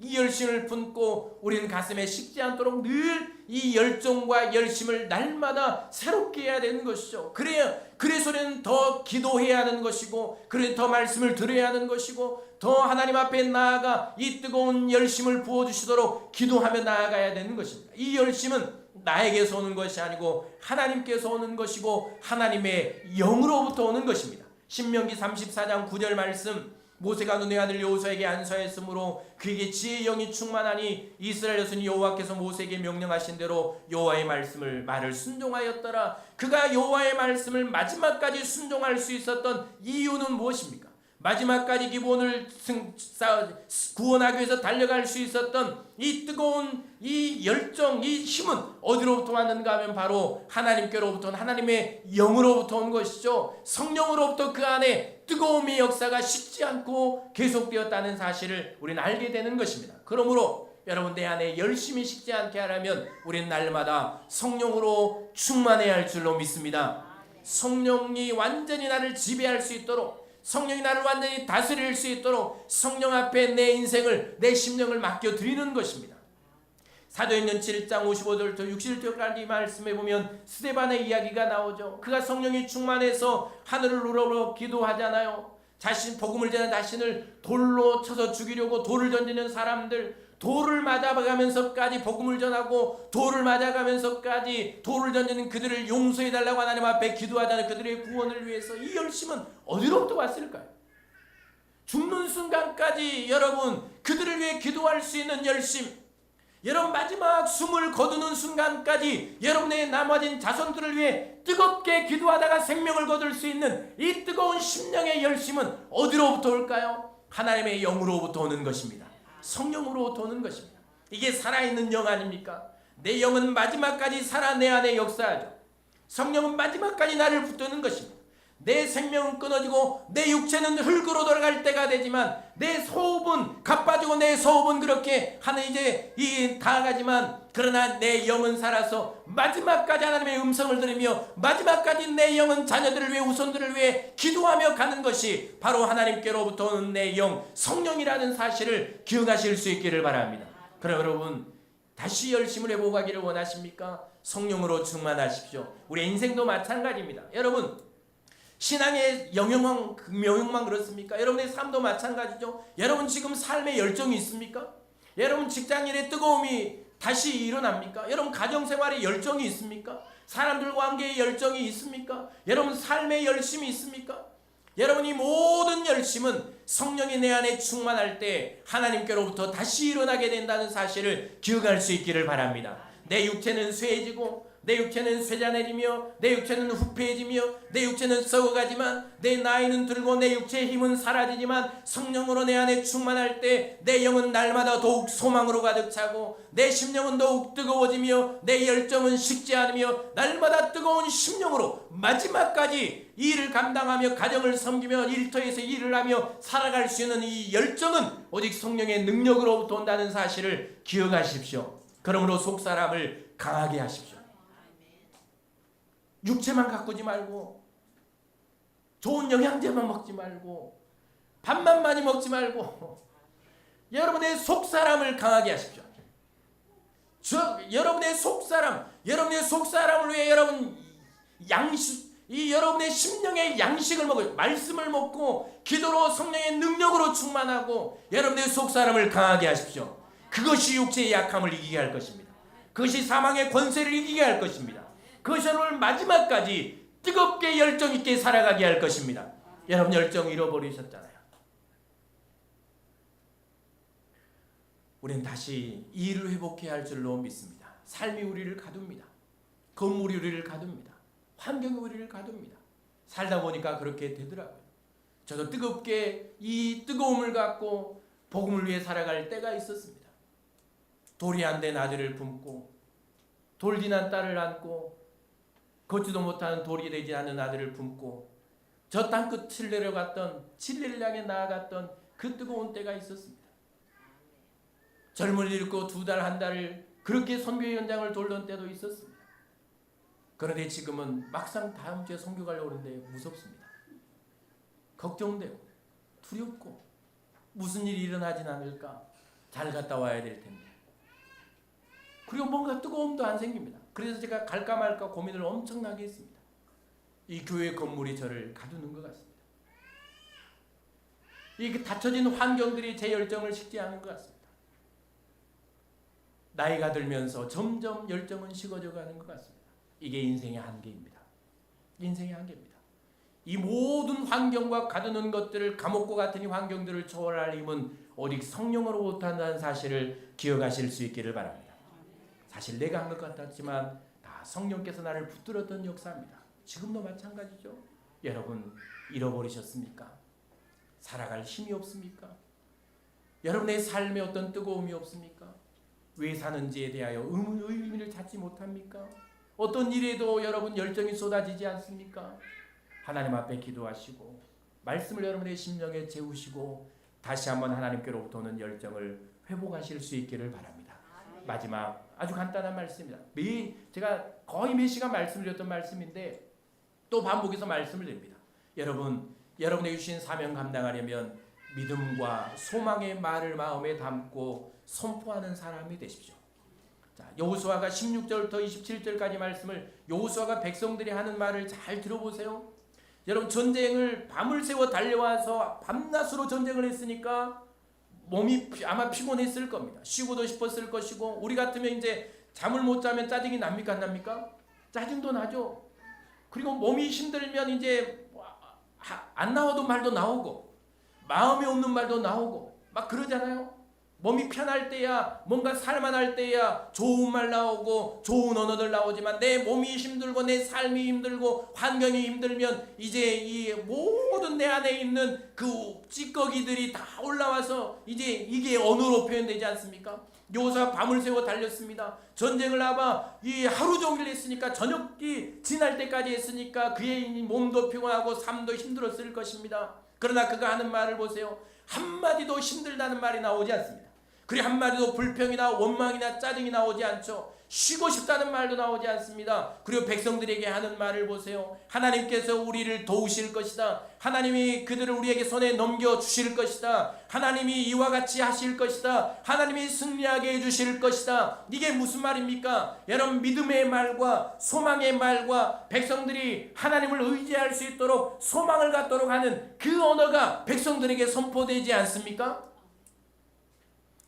이 열심을 품고 우리는 가슴에 식지 않도록 늘 이 열정과 열심을 날마다 새롭게 해야 되는 것이죠. 그래서 우리는 더 기도해야 하는 것이고, 그래서 더 말씀을 들어야 하는 것이고, 더 하나님 앞에 나아가 이 뜨거운 열심을 부어주시도록 기도하며 나아가야 되는 것입니다. 이 열심은 나에게서 오는 것이 아니고 하나님께서 오는 것이고 하나님의 영으로부터 오는 것입니다. 신명기 34장 9절 말씀, 모세가 눈의 아들 여호수아에게 안수하였으므로 그에게 지혜의 영이 충만하니 이스라엘 여손이 여호와께서 모세에게 명령하신 대로 여호와의 말을 순종하였더라. 그가 여호와의 말씀을 마지막까지 순종할 수 있었던 이유는 무엇입니까? 마지막까지 기본을 구원하기 위해서 달려갈 수 있었던 이 뜨거운 이 열정, 이 힘은 어디로부터 왔는가 하면 바로 하나님께로부터, 하나님의 영으로부터 온 것이죠. 성령으로부터 그 안에 뜨거움의 역사가 식지 않고 계속되었다는 사실을 우리는 알게 되는 것입니다. 그러므로 여러분, 내 안에 열심히 식지 않게 하려면 우리는 날마다 성령으로 충만해야 할 줄로 믿습니다. 성령이 완전히 나를 지배할 수 있도록, 성령이 나를 완전히 다스릴 수 있도록 성령 앞에 내 인생을, 내 심령을 맡겨드리는 것입니다. 사도행전 7장 55절부터 61절까지 말씀해 보면 스데반의 이야기가 나오죠. 그가 성령이 충만해서 하늘을 우러러 기도하잖아요. 자신 복음을 전하는 자신을 돌로 쳐서 죽이려고 돌을 던지는 사람들, 돌을 맞아가면서까지 복음을 전하고 돌을 맞아가면서까지 돌을 던지는 그들을 용서해달라고 하나님 앞에 기도하자는 그들의 구원을 위해서 이 열심은 어디로부터 왔을까요? 죽는 순간까지 여러분 그들을 위해 기도할 수 있는 열심, 여러분 마지막 숨을 거두는 순간까지 여러분의 남아진 자손들을 위해 뜨겁게 기도하다가 생명을 거둘 수 있는 이 뜨거운 심령의 열심은 어디로부터 올까요? 하나님의 영으로부터 오는 것입니다. 성령으로부터 오는 것입니다. 이게 살아있는 영 아닙니까? 내 영은 마지막까지 살아 내 안에 역사하죠. 성령은 마지막까지 나를 붙드는 것입니다. 내 생명은 끊어지고 내 육체는 흙으로 돌아갈 때가 되지만 내 소업은 가빠지고 내 소업은 그렇게 하는 이제 다가가지만, 그러나 내 영은 살아서 마지막까지 하나님의 음성을 들으며 마지막까지 내 영은 자녀들을 위해, 후손들을 위해 기도하며 가는 것이 바로 하나님께로부터 오는 내 영, 성령이라는 사실을 기억하실 수 있기를 바랍니다. 그럼 여러분 다시 열심을 회복하기를 원하십니까? 성령으로 충만하십시오. 우리 인생도 마찬가지입니다. 여러분 신앙의 명령만 그렇습니까? 여러분의 삶도 마찬가지죠. 여러분 지금 삶의 열정이 있습니까? 여러분 직장일의 뜨거움이 다시 일어납니까? 여러분 가정생활에 열정이 있습니까? 사람들과 관계에 열정이 있습니까? 여러분 삶의 열심이 있습니까? 여러분 이 모든 열심은 성령이 내 안에 충만할 때 하나님께로부터 다시 일어나게 된다는 사실을 기억할 수 있기를 바랍니다. 내 육체는 쇠해지고 내 육체는 쇠잔해지며 내 육체는 후패해지며 내 육체는 썩어가지만 내 나이는 들고 내 육체의 힘은 사라지지만 성령으로 내 안에 충만할 때 내 영은 날마다 더욱 소망으로 가득 차고 내 심령은 더욱 뜨거워지며 내 열정은 식지 않으며 날마다 뜨거운 심령으로 마지막까지 이 일을 감당하며 가정을 섬기며 일터에서 일을 하며 살아갈 수 있는 이 열정은 오직 성령의 능력으로부터 온다는 사실을 기억하십시오. 그러므로 속사람을 강하게 하십시오. 육체만 가꾸지 말고 좋은 영양제만 먹지 말고 밥만 많이 먹지 말고 여러분의 속사람을 강하게 하십시오. 여러분의 속사람을 위해 여러분 여러분의 심령의 양식을 먹어요. 말씀을 먹고 기도로 성령의 능력으로 충만하고 여러분의 속사람을 강하게 하십시오. 그것이 육체의 약함을 이기게 할 것입니다. 그것이 사망의 권세를 이기게 할 것입니다. 그것이 오늘 마지막까지 뜨겁게 열정 있게 살아가게 할 것입니다. 여러분 열정 잃어버리셨잖아요. 우리는 다시 이 일을 회복해야 할 줄로 믿습니다. 삶이 우리를 가둡니다. 건물이 우리를 가둡니다. 환경이 우리를 가둡니다. 살다 보니까 그렇게 되더라고요. 저도 뜨겁게 이 뜨거움을 갖고 복음을 위해 살아갈 때가 있었습니다. 돌이 안 된 아들을 품고 돌진한 딸을 안고 걷지도 못하는 돌이 되지 않은 아들을 품고 저 땅끝을 내려갔던 진리를 향해 나아갔던 그 뜨거운 때가 있었습니다. 젊은이 잃고 2달, 1달을 그렇게 선교의 현장을 돌던 때도 있었습니다. 그런데 지금은 막상 다음 주에 선교 가려고 하는데 무섭습니다. 걱정되고 두렵고 무슨 일이 일어나진 않을까? 잘 갔다 와야 될 텐데. 그리고 뭔가 뜨거움도 안 생깁니다. 그래서 제가 갈까 말까 고민을 엄청나게 했습니다. 이 교회 건물이 저를 가두는 것 같습니다. 이 닫혀진 환경들이 제 열정을 식지 않은 것 같습니다. 나이가 들면서 점점 열정은 식어져 가는 것 같습니다. 이게 인생의 한계입니다. 인생의 한계입니다. 이 모든 환경과 가두는 것들을 감옥과 같은 이 환경들을 초월할 힘은 오직 성령으로부터 한다는 사실을 기억하실 수 있기를 바랍니다. 사실 내가 한 것 같았지만 다 성령께서 나를 붙들었던 역사입니다. 지금도 마찬가지죠. 여러분 잃어버리셨습니까? 살아갈 힘이 없습니까? 여러분의 삶에 어떤 뜨거움이 없습니까? 왜 사는지에 대하여 의미를 찾지 못합니까? 어떤 일에도 여러분 열정이 쏟아지지 않습니까? 하나님 앞에 기도하시고 말씀을 여러분의 심령에 채우시고 다시 한번 하나님께로부터 오는 열정을 회복하실 수 있기를 바랍니다. 마지막 아주 간단한 말씀입니다. 제가 거의 몇 시간 말씀을 드렸던 말씀인데 또 반복해서 말씀을 드립니다. 여러분의 주신 사명 감당하려면 믿음과 소망의 말을 마음에 담고 선포하는 사람이 되십시오. 자, 여호수아가 16절부터 27절까지 말씀을 여호수아가 백성들이 하는 말을 잘 들어보세요. 여러분 전쟁을 밤을 새워 달려와서 밤낮으로 전쟁을 했으니까 몸이 아마 피곤했을 겁니다. 쉬고도 싶었을 것이고 우리 같으면 이제 잠을 못 자면 짜증이 납니까 안 납니까? 짜증도 나죠. 그리고 몸이 힘들면 이제 안 나와도 말도 나오고 마음에 없는 말도 나오고 막 그러잖아요. 몸이 편할 때야 뭔가 살만할 때야 좋은 말 나오고 좋은 언어들 나오지만 내 몸이 힘들고 내 삶이 힘들고 환경이 힘들면 이제 이 모든 내 안에 있는 그 찌꺼기들이 다 올라와서 이제 이게 언어로 표현되지 않습니까? 여호수아 밤을 새워 달렸습니다. 전쟁을 아마 이 하루 종일 했으니까 저녁이 지날 때까지 했으니까 그의 몸도 피곤하고 삶도 힘들었을 것입니다. 그러나 그가 하는 말을 보세요. 한마디도 힘들다는 말이 나오지 않습니다. 그리 한마디도 불평이나 원망이나 짜증이 나오지 않죠. 쉬고 싶다는 말도 나오지 않습니다. 그리고 백성들에게 하는 말을 보세요. 하나님께서 우리를 도우실 것이다. 하나님이 그들을 우리에게 손에 넘겨주실 것이다. 하나님이 이와 같이 하실 것이다. 하나님이 승리하게 해주실 것이다. 이게 무슨 말입니까? 여러분 믿음의 말과 소망의 말과 백성들이 하나님을 의지할 수 있도록 소망을 갖도록 하는 그 언어가 백성들에게 선포되지 않습니까?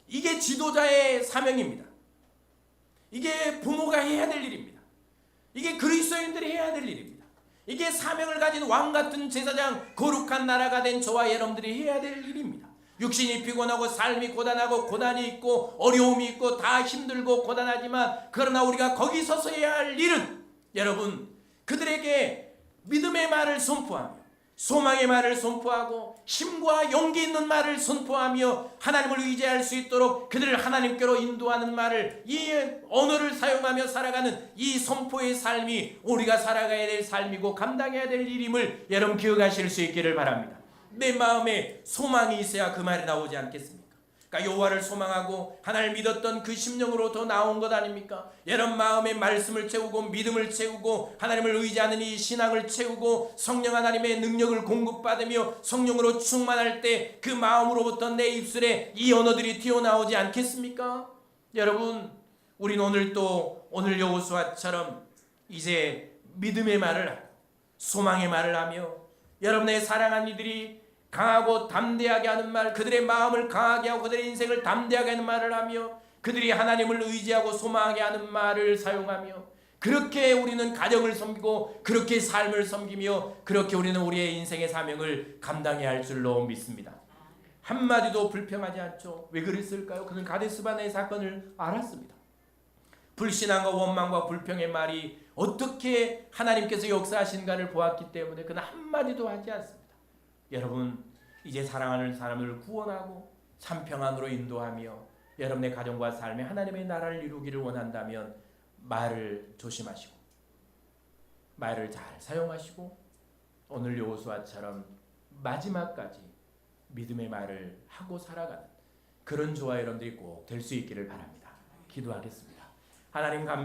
이게 지도자의 사명입니다. 이게 부모가 해야 될 일입니다. 이게 그리스도인들이 해야 될 일입니다. 이게 사명을 가진 왕같은 제사장 거룩한 나라가 된 저와 여러분들이 해야 될 일입니다. 육신이 피곤하고 삶이 고단하고 고난이 있고 어려움이 있고 다 힘들고 고단하지만 그러나 우리가 거기 서서 해야 할 일은 여러분 그들에게 믿음의 말을 선포하며 소망의 말을 선포하고 힘과 용기 있는 말을 선포하며 하나님을 의지할 수 있도록 그들을 하나님께로 인도하는 말을 이 언어를 사용하며 살아가는 이 선포의 삶이 우리가 살아가야 될 삶이고 감당해야 될 일임을 여러분 기억하실 수 있기를 바랍니다. 내 마음에 소망이 있어야 그 말이 나오지 않겠습니까? 그러니까 여호와를 소망하고 하나님을 믿었던 그 심령으로부터 나온 것 아닙니까? 여러분 마음에 말씀을 채우고 믿음을 채우고 하나님을 의지하는 이 신앙을 채우고 성령 하나님의 능력을 공급받으며 성령으로 충만할 때 그 마음으로부터 내 입술에 이 언어들이 튀어나오지 않겠습니까? 여러분 우린 오늘 여호수아처럼 이제 믿음의 말을 하고 소망의 말을 하며 여러분의 사랑하는 이들이 강하고 담대하게 하는 말, 그들의 마음을 강하게 하고 그들의 인생을 담대하게 하는 말을 하며 그들이 하나님을 의지하고 소망하게 하는 말을 사용하며 그렇게 우리는 가정을 섬기고 그렇게 삶을 섬기며 그렇게 우리는 우리의 인생의 사명을 감당해야 할 줄로 믿습니다. 한마디도 불평하지 않죠. 왜 그랬을까요? 그는 가데스바네의 사건을 알았습니다. 불신앙과 원망과 불평의 말이 어떻게 하나님께서 역사하신가를 보았기 때문에 그는 한마디도 하지 않습니다. 여러분 이제 사랑하는 사람을 구원하고 참평안으로 인도하며 여러분의 가정과 삶에 하나님의 나라를 이루기를 원한다면 말을 조심하시고 말을 잘 사용하시고 오늘 여호수아처럼 마지막까지 믿음의 말을 하고 살아가는 그런 저와 여러분들이 꼭 될 수 있기를 바랍니다. 기도하겠습니다. 하나님